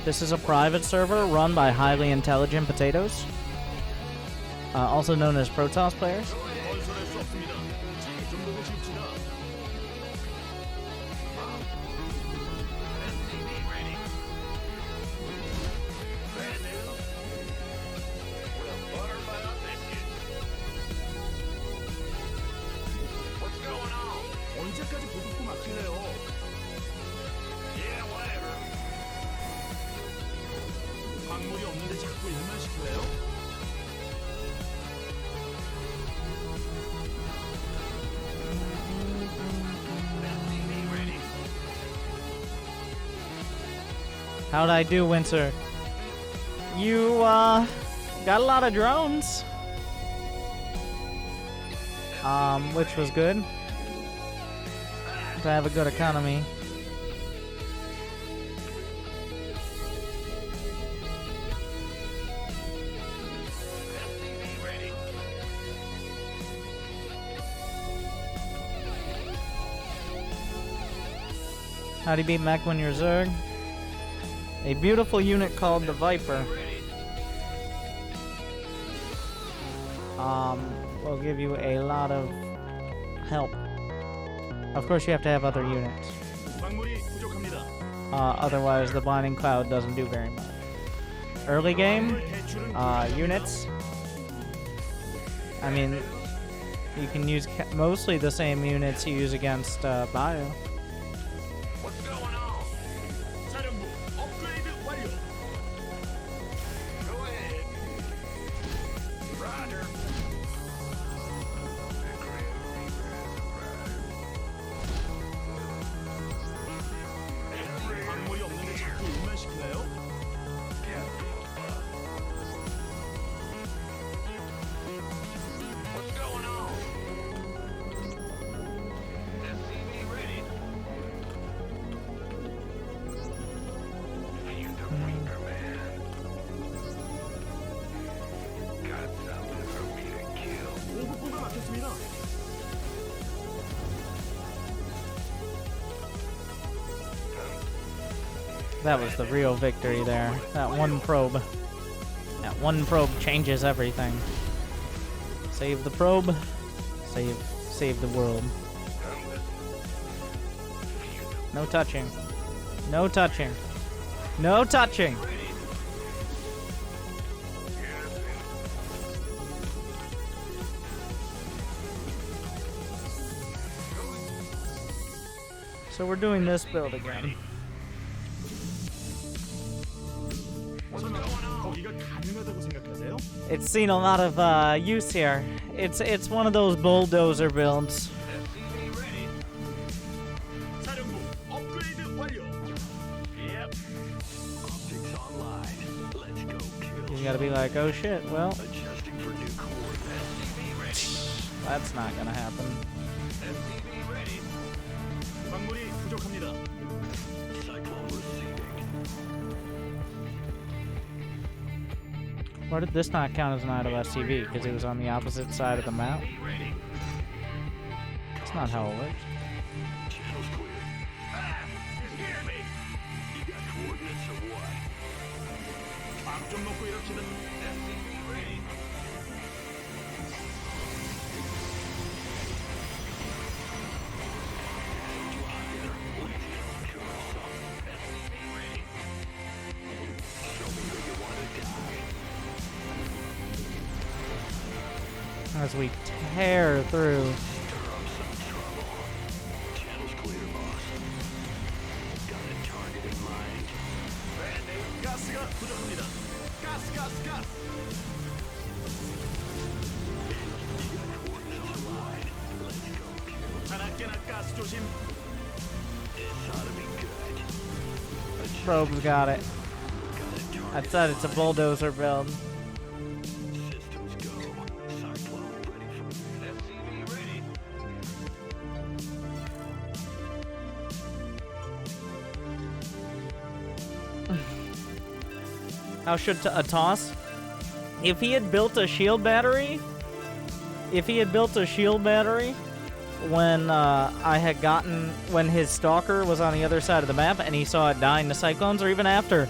This is a private server run by highly intelligent potatoes, also known as Protoss players. 건설할 수 없습니다. 이 정도도 쉽지나. 언제까지 보급고 막힐래요? 광물이 없는데 자꾸 일만 시킬래요? How'd I do, Winter? You, got a lot of drones. Which was good. To have a good economy. How do you beat mech when you're Zerg? A beautiful unit called the Viper. Will give you a lot of help. Of course, you have to have other units. 광물이 부족합니다. Otherwise, the Blinding Cloud doesn't do very much. Early game, units. I mean, you can use mostly the same units you use against Bio. What's going on? 사령부 업그레이드 완료. Go ahead. Roger. 광물이 없는데 자꾸 일만 시키나요? What's going on? SCV ready. You're the Reaper, man. Got something for me to kill. 보급고가 막혔습니다. That was the real victory there. That one probe. That one probe changes everything. Save the probe. Save the world. No touching. No touching. No touching. So we're doing this build again. 거기가 가능하다고 생각하세요? It's seen a lot of use here. It's one of those bulldozer builds. SCV ready. 사령부 업그레이드 완료. Yep. Optics online. Let's go kill. You gotta be like, oh shit, well, Adjusting for new coordinates. SCV ready. that's not gonna happen. SCV ready. 광물이 부족합니다. Cyclone receiving. Why did this not count as an idle SCV? Because it was on the opposite side of the map? Ready. That's not how it works. Channel's clear. Ah! You scared me. You got coordinates or what? 밥좀 먹고 이렇게는 SCV ready. As we tear through. Channel's clear, boss. Got a target in mind. Band-Aid, 가스가 부족합니다. 가스, 가스, 가스. You got coordinates in mind. Let's go kill. 하나깨나 가스 조심. This ought to be good. Probe's got it. I said it's a bulldozer build. Systems go. Cyclone ready for SCV ready. How should a toss? If he had built a shield battery, when when his stalker was on the other side of the map and he saw it dying to cyclones, or even after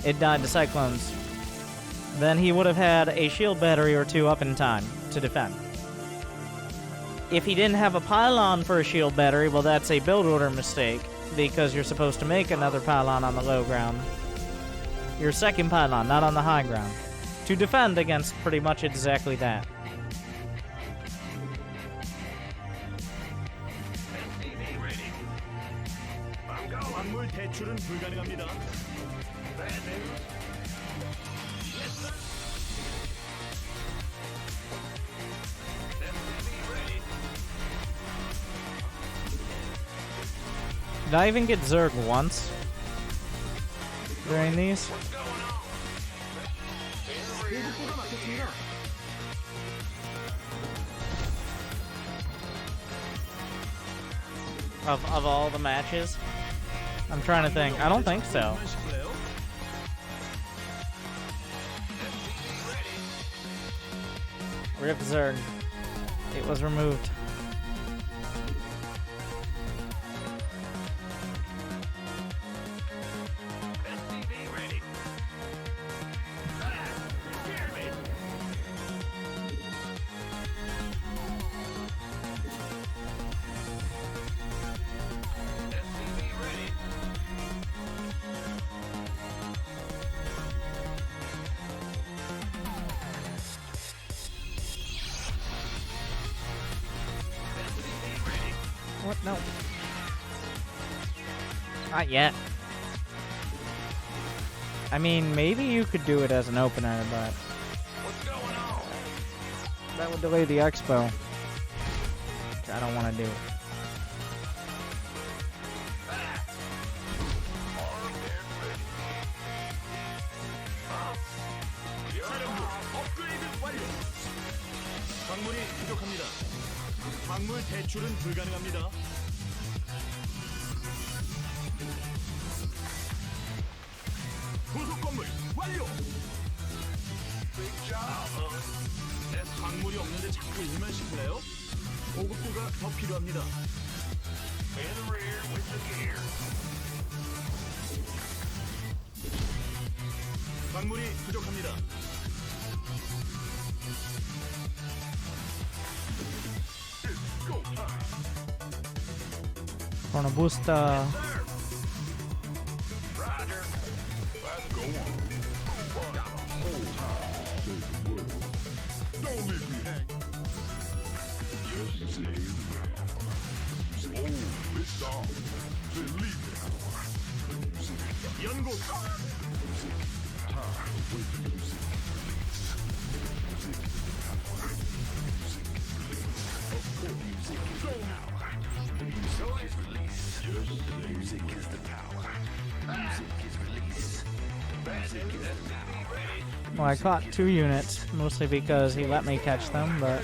it died to cyclones, then he would have had a shield battery or two up in time to defend. If he didn't have a pylon for a shield battery, well, that's a build order mistake, because you're supposed to make another pylon on the low ground. Your second pylon, not on the high ground, to defend against pretty much exactly that. SCV ready. 광물 대출은 불가능합니다. Bad news. Yes, sir. SCV ready. Did I even get Zerg once? Drain these. 보급고가 막혔습니다. Of all the matches? I'm trying to think. I don't think so. Rip Zerg. It was removed. What? No. Not yet. I mean, maybe you could do it as an opener, but that would delay the expo, which I don't want to do. 광물이 부족합니다. 광물 대출은 불가능합니다. 부속 건물 완료. 광물이 없는데 자꾸 일만 시키나요? 보급고가 더 필요합니다. 광물이 부족합니다. Gonna boost the 연구. Well, I caught 2 units, mostly because he let me catch them, but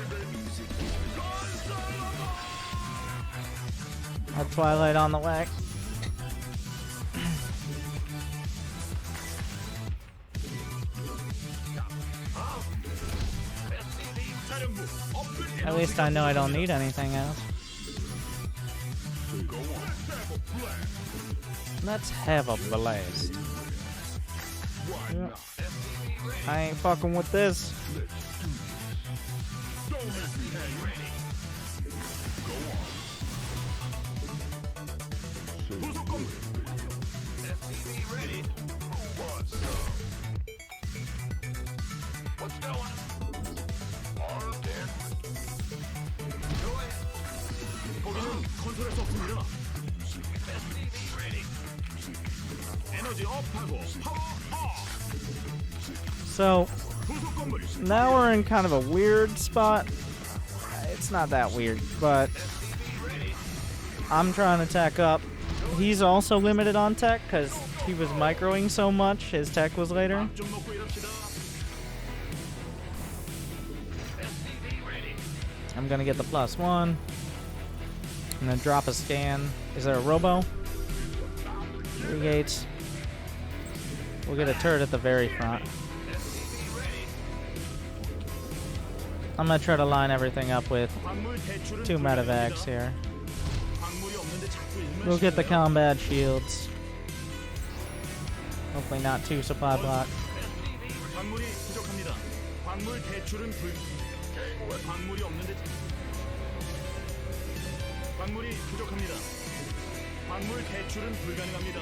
a Twilight on the way. At least I know I don't need anything else. Let's have a blast. Yep. I ain't fucking with this. 거기는 컨트롤할 수 없습니다. 에너지 업하고 파워 업. So, 부속 건물 now we're in kind of a weird spot. It's not that weird, but I'm trying to tech up. He's also limited on tech because he was microing so much. His tech was later. 좀 먹고 일합시다. I'm gonna get the +1. I'm gonna drop a scan. Is there a robo? 3 gates. We'll get a turret at the very front. I'm gonna try to line everything up with 광물 대출은 2 medevacs here. 광물이 없는데 자꾸 일만 We'll get the 시키나요? combat shields. Hopefully not 2 supply block. 광물이 부족합니다. 광물 대출은 광물이 없는데 광물이 부족합니다. 광물 대출은 불가능합니다.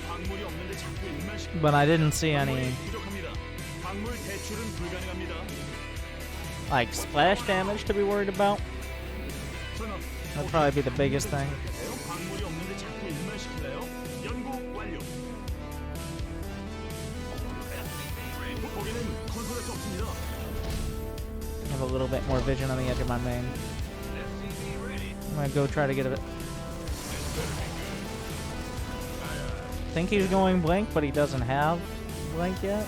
광물이 없는데 자꾸 일만 시키나요? But I didn't see any 광물이 부족합니다. 광물 대출은 불가능합니다. like splash damage to be worried about. 전원. That'd probably be the biggest thing. 광물이 없는데 자꾸 일만 시키나요? 연구 완료. 거기는 건설할 수 없습니다. I have a little bit more vision on the edge of my main. I'm gonna go try to get a think he's going blink, but he doesn't have blink yet.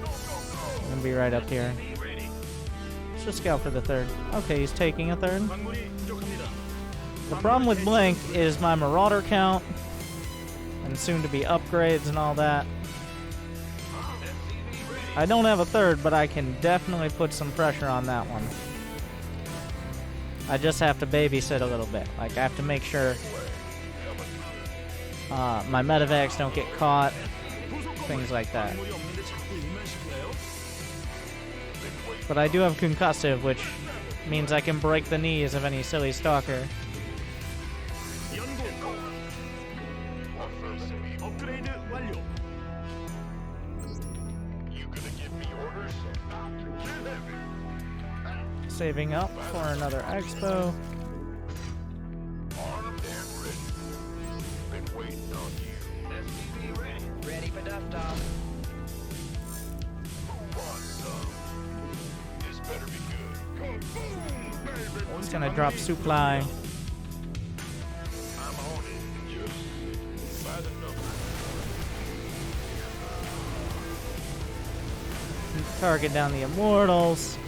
I'm gonna be right up here. Let's just scout for the third. Okay, he's taking a third. The problem with blink is my marauder count and soon to be upgrades and all that. I don't have a third, but I can definitely put some pressure on that one. I just have to babysit a little bit. Like, I have to make sure my medevacs don't get caught, things like that. But I do have concussive, which means I can break the knees of any silly stalker. Saving up for another expo. Ready for dust-off. It's gonna drop supply. Target down the immortals.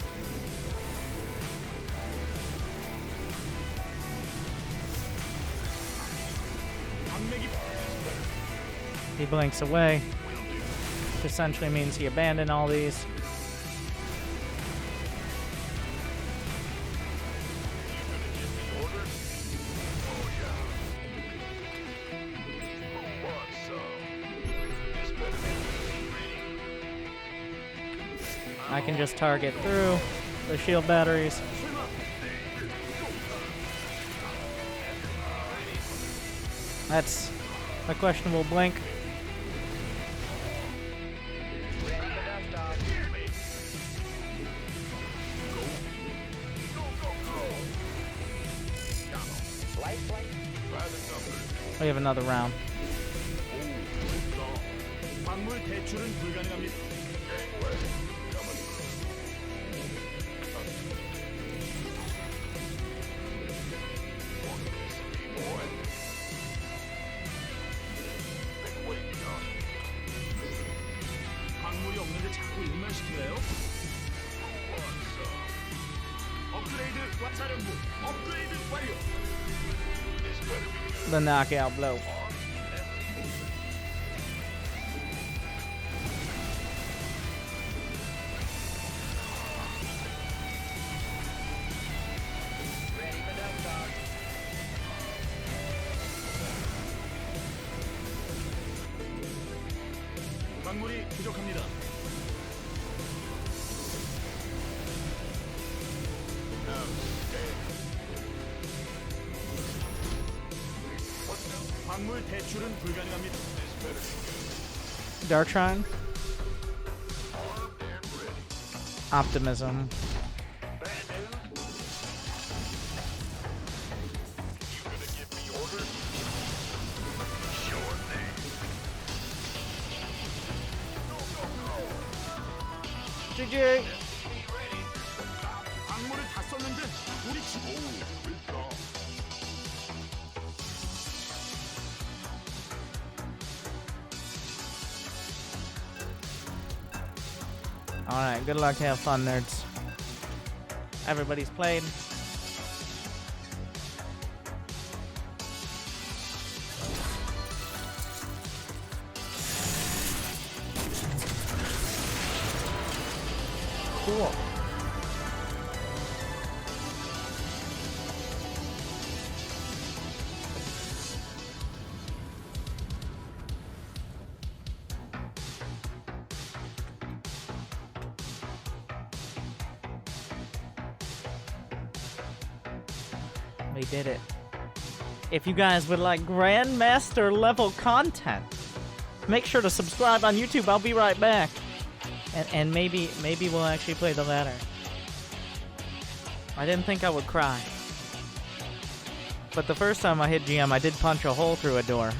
He blinks away, which essentially means he abandoned all these. I can just target through the shield batteries. That's a questionable blink. We have another round. The knockout blow. 광물이 부족합니다. 광물 대출은 불가능합니다. Dark Shrine. Optimism. GG. 광물을 다 썼는데 우리 집. Alright, good luck, have fun, nerds. Everybody's played. Cool. We did it. If you guys would like Grandmaster level content, make sure to subscribe on YouTube. I'll be right back. And maybe we'll actually play the ladder. I didn't think I would cry. But the first time I hit GM, I did punch a hole through a door.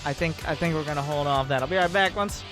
I think we're gonna hold off that. I'll be right back once.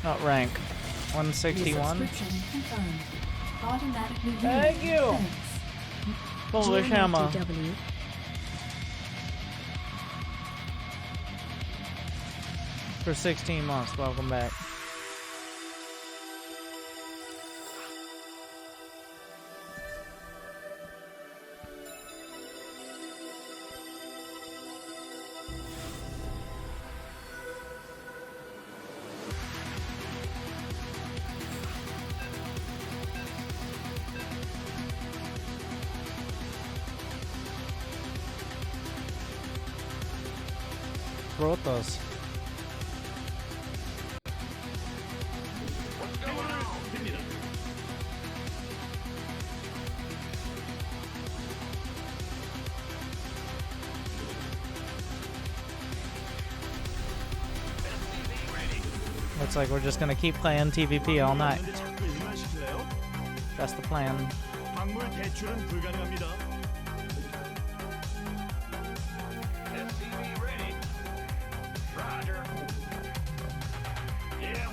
Not rank. Your 161. subscription confirmed. Automatically Thank relayed. you. Thanks. Polish hammer. GMLTW. For 16 months. Welcome back. Protoss. 됩니다. Looks like we're just gonna keep playing TVP all night. 없는데 자꾸 일만 시킬래요? That's the plan. 광물 대출은 불가능합니다. SCV ready. Roger. Yeah.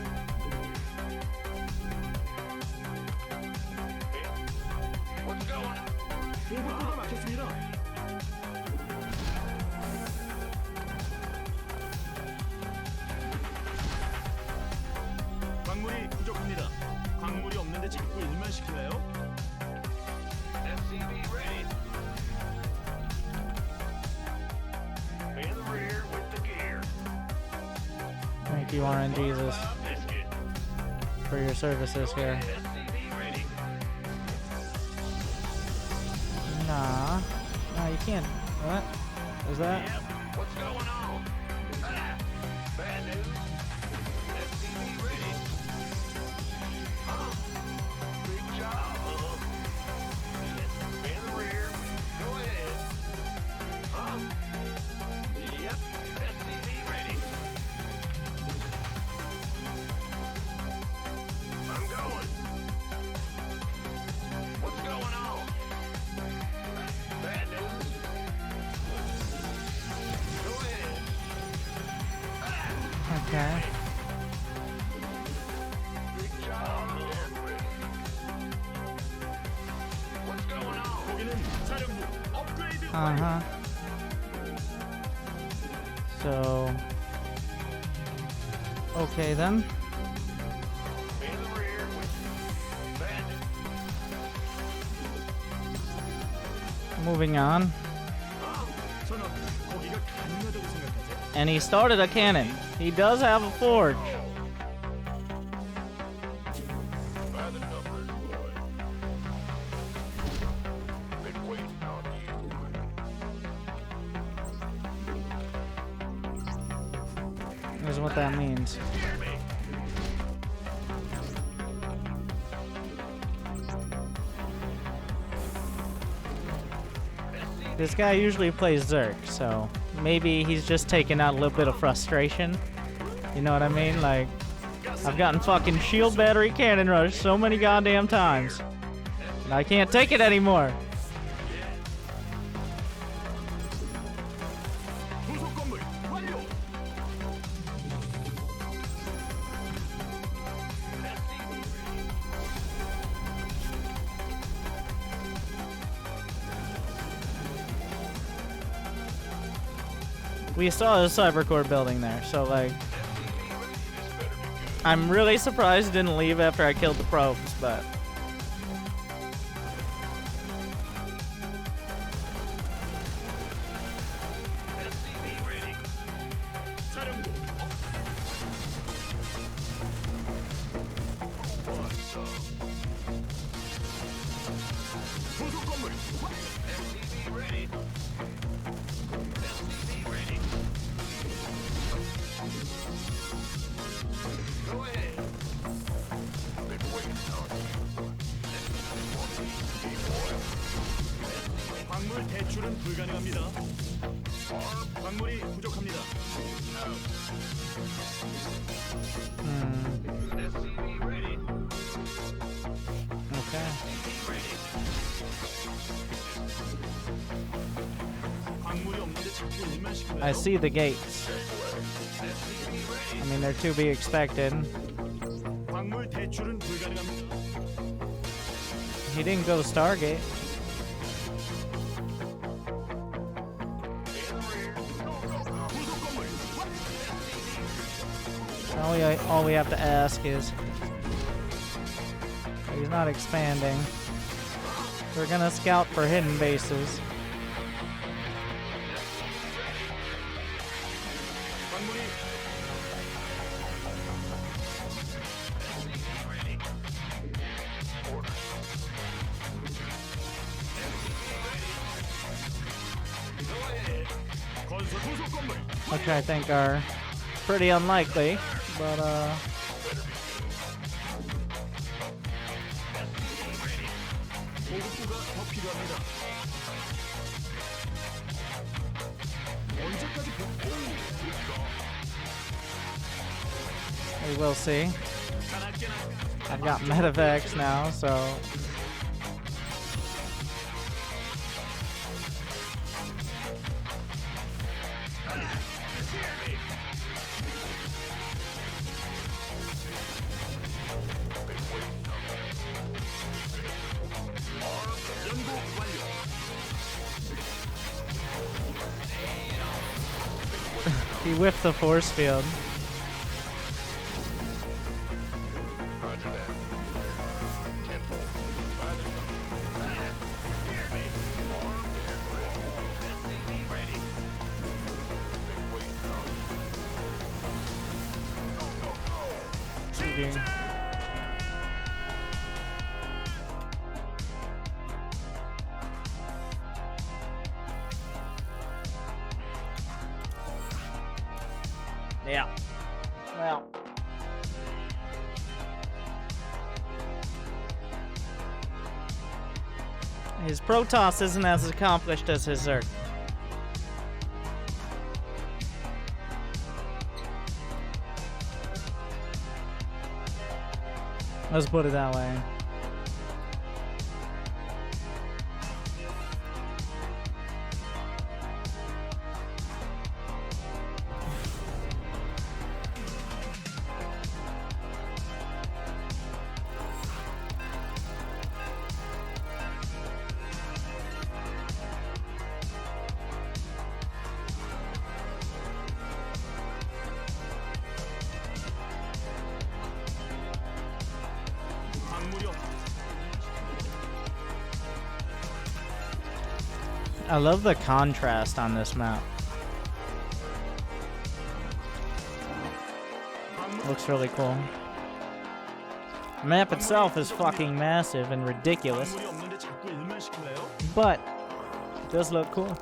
What's going on? 보급고가 막혔습니다. 광물이 부족합니다. 광물이 없는데 자꾸 일만 시킬래요? SCV ready. In the rear with the gear. Thank you, RN Jesus, Biscuit. for your services here. SCV ready. Nah. Nah, you can't. What? Is that? Yep. What's going on? Ah, bad news. SCV ready. Big job. In the rear. Go ahead. Yep. SCV ready. I'm going. What's going on? Bad news. Go ahead. Okay. Big job. What's going on? 거기는 사령부 업그레이드 Uh-huh. So... Okay then. in the rear with bandit. Moving on. 저는 거기가 가능하다고 생각하죠. And he started a cannon. He does have a forge. By the numbers, boy. Been waiting on you. Here's what that means. Hear me? This guy usually plays Zerg, so maybe he's just taking out a little bit of frustration. You know what I mean? Like, I've gotten fucking shield battery cannon rush so many goddamn times. And I can't take it anymore. 부속 건물 완료. We saw a cyber core building there, so like, I'm really surprised it didn't leave after I killed the probes, but SCV ready. 사령부 부속 건물 SCV ready. SCV ready. Go ahead. Been waiting on you. 광물 대출은 불가능합니다. 광물이 부족합니다. SCV ready. okay. 광물이 없는데 자꾸 일만 시키나요? I see the gates. I mean, they're to be expected. 대출은 불가능합니다. He didn't go Stargate. All we have to ask is he's not expanding. We're gonna scout for hidden bases. Which I think are pretty unlikely, but 보급고가 더 필요합니다. 언제까지 we will see. I've got medevacs now, so he whiffed the force field. Cheating. Yeah. Well. His Protoss isn't as accomplished as his Zerg. Let's put it that way. I love the contrast on this map. Looks really cool. The map itself is fucking massive and ridiculous, but it does look cool.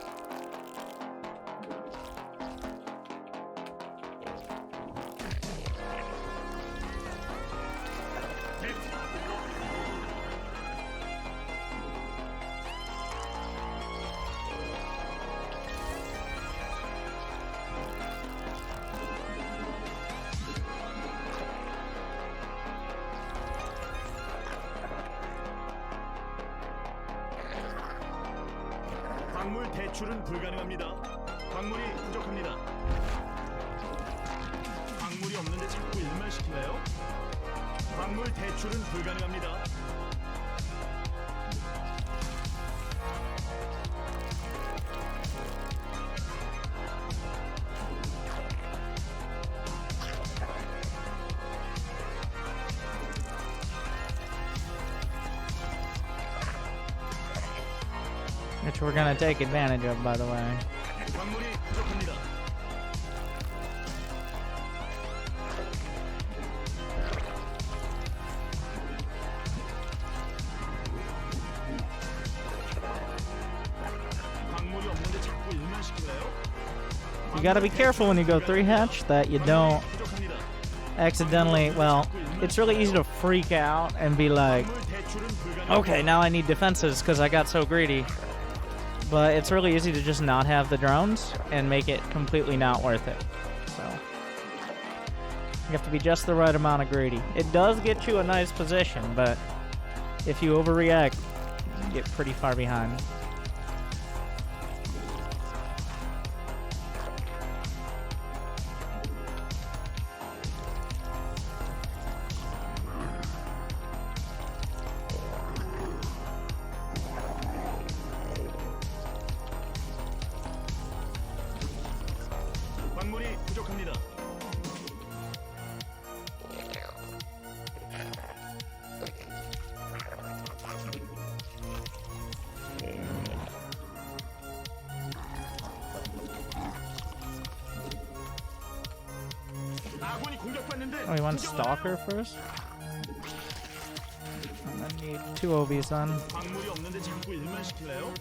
광물 대출은 불가능합니다. 광물이 부족합니다. 광물이 없는데 자꾸 일만 시키나요? 광물 대출은 불가능합니다. Which we're gonna take advantage of, by the way. 광물이 부족합니다. 광물이 없는데 자꾸 일만 시킬래요? You gotta be careful when you go 3-hatch that you don't 부족합니다. accidentally, well, it's really easy to freak out and be like, 광물 대출은 불가능합니다. okay, now I need defenses because I got so greedy. But it's really easy to just not have the drones and make it completely not worth it. So you have to be just the right amount of greedy. It does get you a nice position, but if you overreact, you get pretty far behind. Oh, we want Stalker first? I'm gonna need 2 OBs then. 광물이 없는데 자꾸 일만 시킬래요?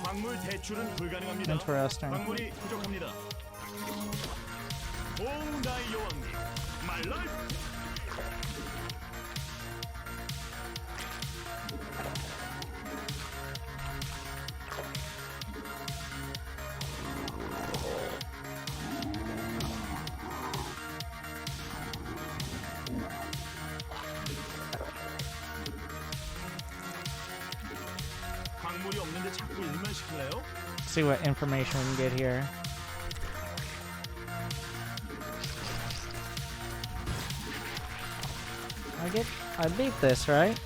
광물 대출은 불가능합니다. Interesting. 광물이 부족합니다. 오, 나의 여왕님. My life. 광물이 없는데 자꾸 일만 시킬래요? See what information we can get here. I beat this, right?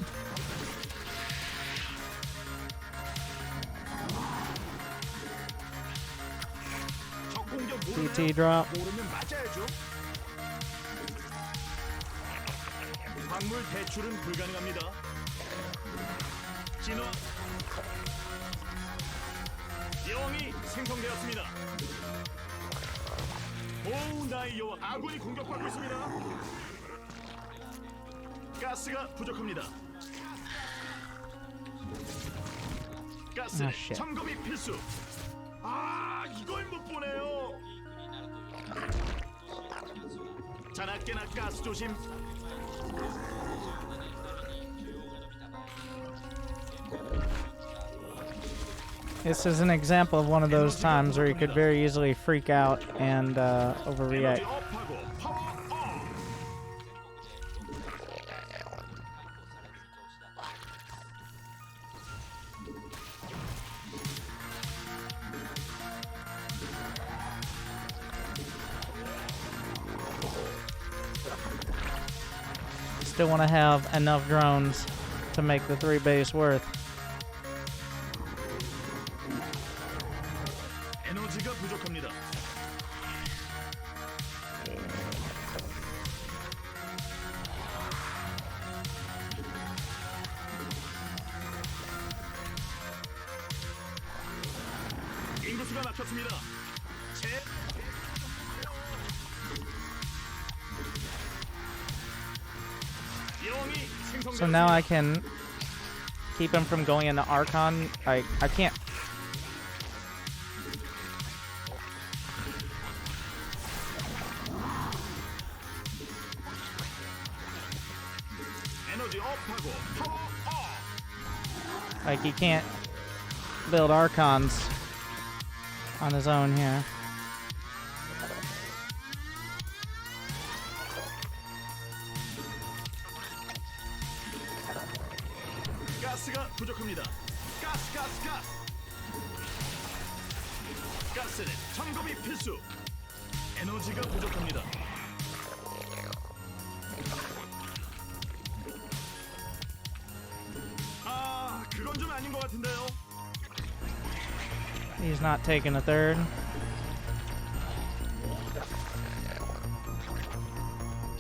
적 공격 CT drop. 모르면 맞아야죠. 광물 대출은 불가능합니다. 진화. 여왕이 생성되었습니다. 오, 나의 여왕. 아군이 공격받고 있습니다. 가스가 부족합니다. 가스 Ah, shit. 점검이 필수. 아, 이걸 못 보네요. 자나깨나 가스 조심. This is an example of one of those times where you could very easily freak out and overreact. 에너지 업하고 파워 업. Still want to have enough drones to make the 3 base worth. 에너지가 부족합니다. 인구수가 막혔습니다. 여왕이 So now I 생성되었습니다. can keep him from going into Archon. I can't. 에너지 업하고 파워 업. Like, he can't build Archons on his own here. 가스가 부족합니다. 가스. 가스는 점검이 필수. 에너지가 부족합니다. 아, 그건 좀 아닌 것 같은데요. He's not taking a 3rd.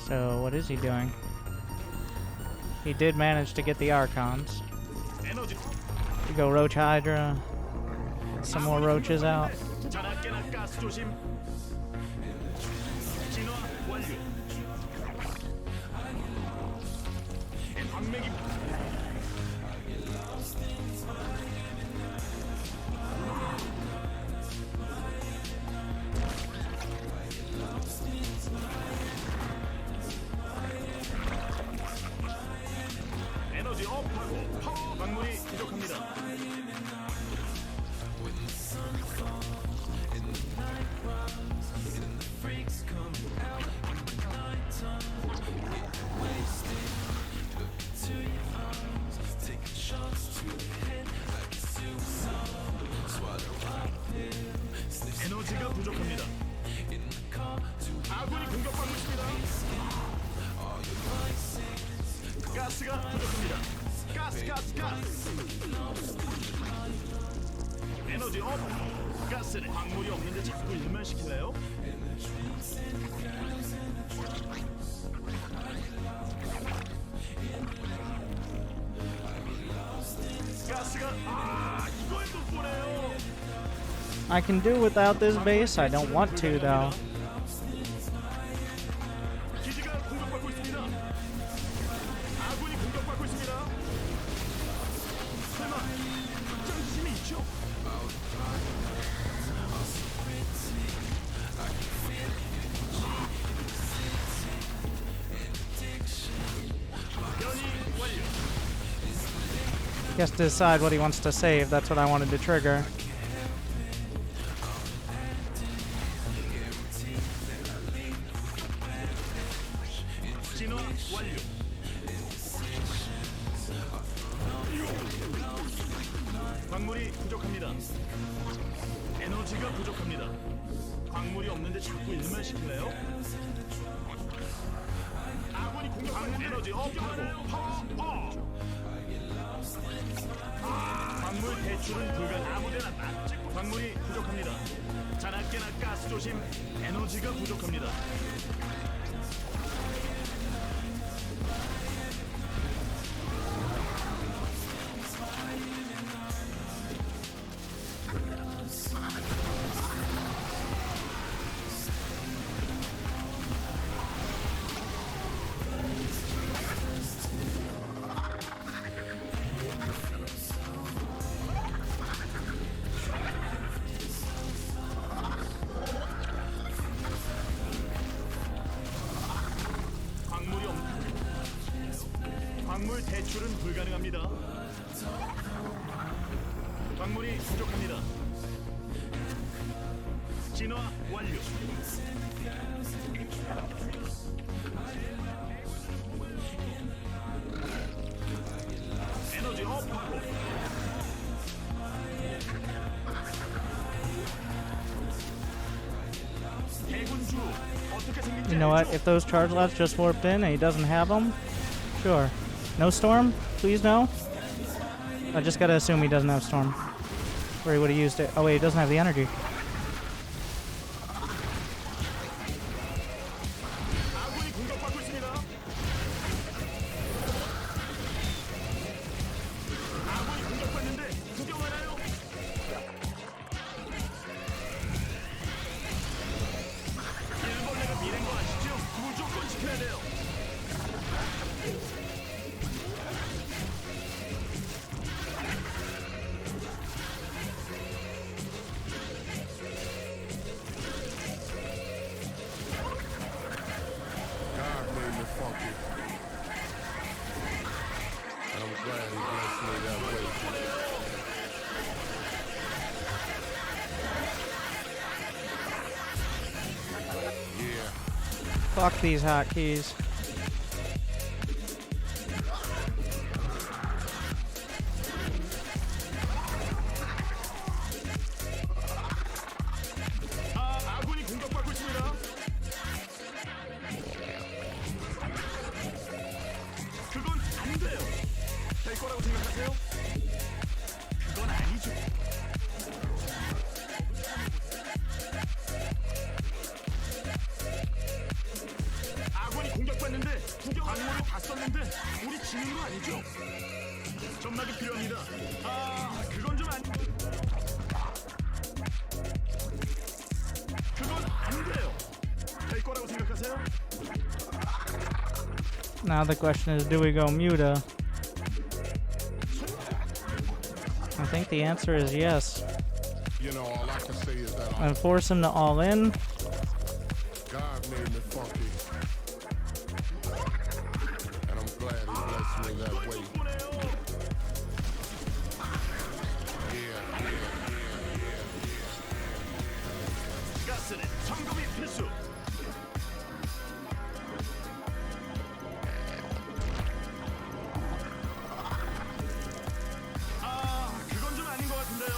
So, what is he doing? He did manage to get the Archons. 에너지. We go Roach Hydra. Some more roaches out. 자나깨나 가스 조심. 진화 완료. 광맥이 에너지 업하고 파워 광물이 부족합니다. 에너지가 부족합니다. 아군이 공격받고 있습니다. 가스가 부족합니다. 가스. 에너지 업. 가스는 광물이 없는데 자꾸 일만 시킬래요? 가스가 이걸 못 보네요. I can do without this base. I don't want to, though. 공격받고 있습니다. 아군이 공격받고 있습니다. 설마 확장 지심이 있죠? 변이 완료. He has to decide what he wants to save. That's what I wanted to trigger. 진화 완료. 광물이 부족합니다. 에너지가 부족합니다. 광물이 없는데 자꾸 일만 시키나요? 아군이 공격하는 에너지 업하고 파워. 광물 대출은 불가. 아무데나 딱 찍고. 광물이 부족합니다. 자나깨나 가스 조심. 에너지가 부족합니다. 광물 대출은 불가능합니다. 광물이 부족합니다. 진화 완료. 에너지 업하고. 대군주 어떻게 생긴지 You know what? 알죠? If those charge lots just warped in and he doesn't have them, sure. No storm? Please no? I just gotta assume he doesn't have storm. Or he would have used it. Oh wait, he doesn't have the energy. 아군이 공격받고 있습니다. 아군이 공격받는데 구경하나요? 일벌레가 미는 거 아시죠? 무조건 지켜야 돼요. God made me funky. And I'm glad he blessed me that way. Yeah. Fuck these hotkeys. 아군이 공격받고 있습니다. 그건 안 돼요. 될 거라고 생각하세요? 그건 아니죠. 아군이 공격받는데 구경하는 걸로 다 썼는데 우리 지는 거 아니죠? 점막이 필요합니다. 그건 좀 안. 그건 안 돼요. 될 거라고 생각하세요? Now the question is, do we go Muta? I think the answer is yes. You know, all I can say is that And force him to all in. God made me funky. And I'm glad he blessed me that way. Yeah. 가스는 점검이 필수. 그건 좀 아닌 것 같은데요.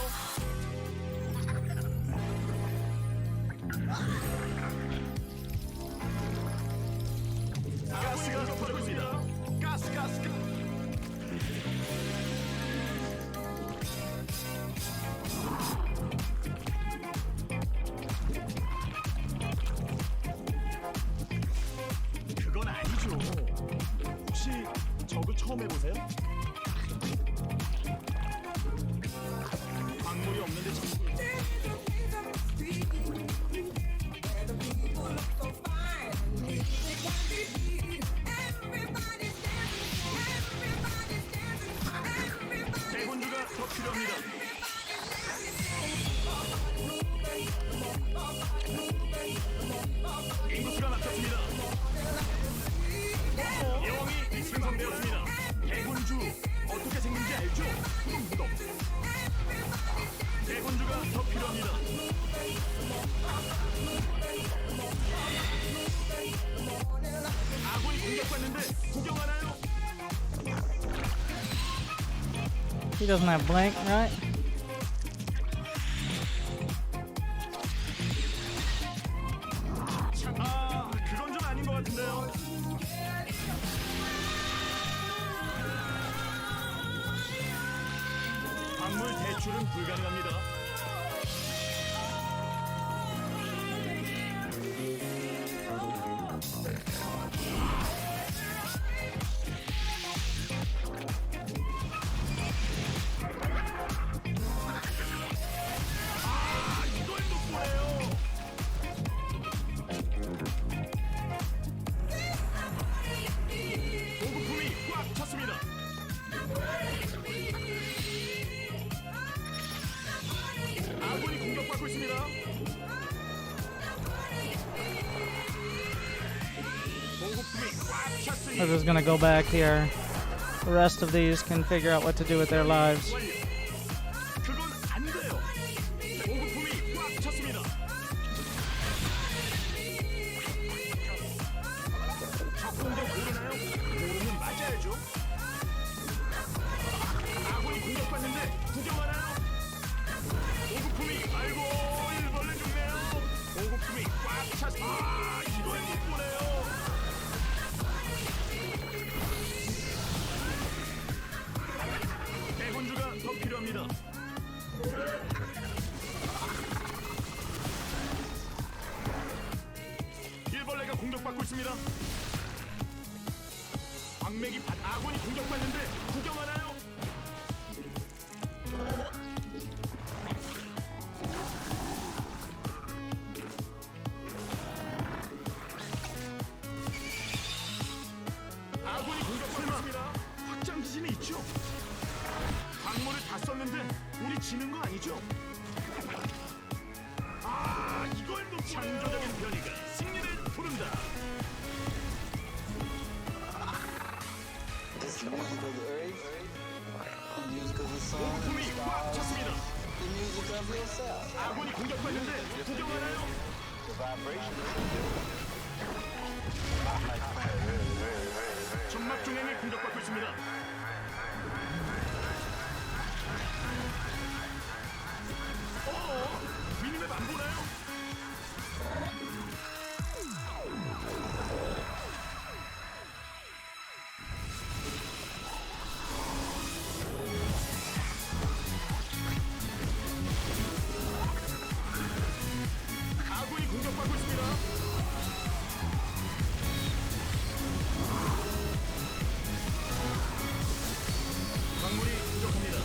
가스가 터지고 있습니다. 가스. 그건 아니죠. 혹시 저그 처음 해보세요? 광물이 없는데 준비되었습니다. 대군주 어떻게 생긴지 알죠? 무덤. 대군주가 더 필요합니다. 아군이 공격받는데 구경하나요? He doesn't have blank, right? 아, 그건 좀 아닌 것 같은데요. 광물 대출은 불가능합니다. 아, 이걸 못 보네요. 보급품이 꽉 찼습니다. 아군이 공격받고 있습니다. 보급품이 꽉 찼으니 I'm just gonna go back here. The rest of these can figure out what to do with their lives. 완료. 그건 안 돼요. 보급품이 꽉 찼습니다. 적공격 모르나요? 모르면 맞아야죠. 아군이 공격받는데 구경하나요? 보급품이 아이고 일벌레 죽네요. 보급품이 꽉 찼. 아 이걸 못 보네요. 대군주가 더 필요합니다. 일벌레가 공격받고 있습니다. 광맥이 아군이 공격받는데 구경하나요? 아군이 공격받고 있습니다. 확장 기진이 있죠? 광물을 다 썼는데 우리 지는 거 아니죠? 아 이걸 또 창조적인 변이가 승리를 부른다. It's the music of the earth, the music of the sun, 보급품이 꽉 찼습니다. the music of yourself. 아군이 공격받는데 구경하나요? The vibration 점막 중앙이 공격받고 있습니다. 미니맵 안 보나요? 아군이 공격받고 있습니다. 광물이 부족합니다.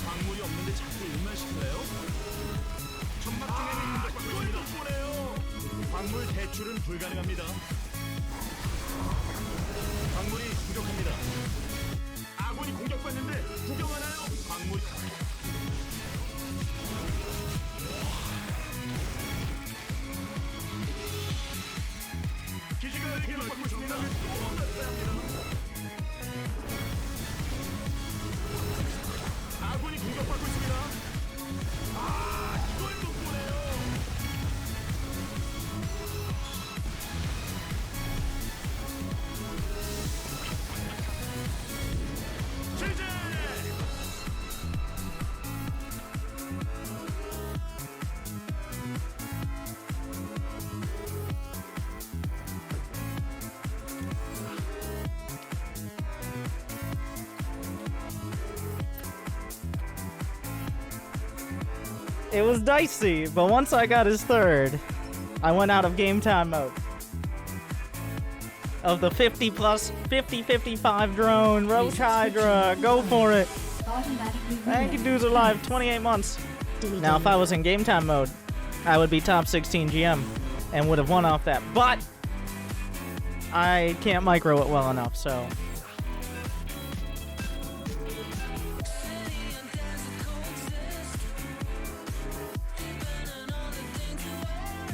광물이 없는데 자꾸 일만 시킬래요? 점막 중에는 공격받고 있습니다. 광물 대출은 불가능합니다. 광물이 부족합니다. 아군이 공격받는데 구경하나요? 광물이 기지가 공격받고 있습니다. 아군이 공격받고 있습니다. 아, 이걸 못 보네요. 제재! It was dicey, but once I got his third, I went out of game time mode. Of the 50 plus, 50-55 drone, Roach Hydra, go for it. Automatically Thank you, reloaded. dudes alive, 28 months. Now, if I was in game time mode, I would be top 16 GM and would have won off that. But I can't micro it well enough, so.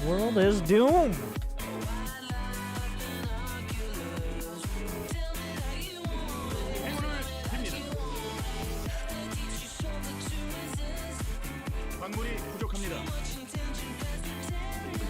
World is doomed.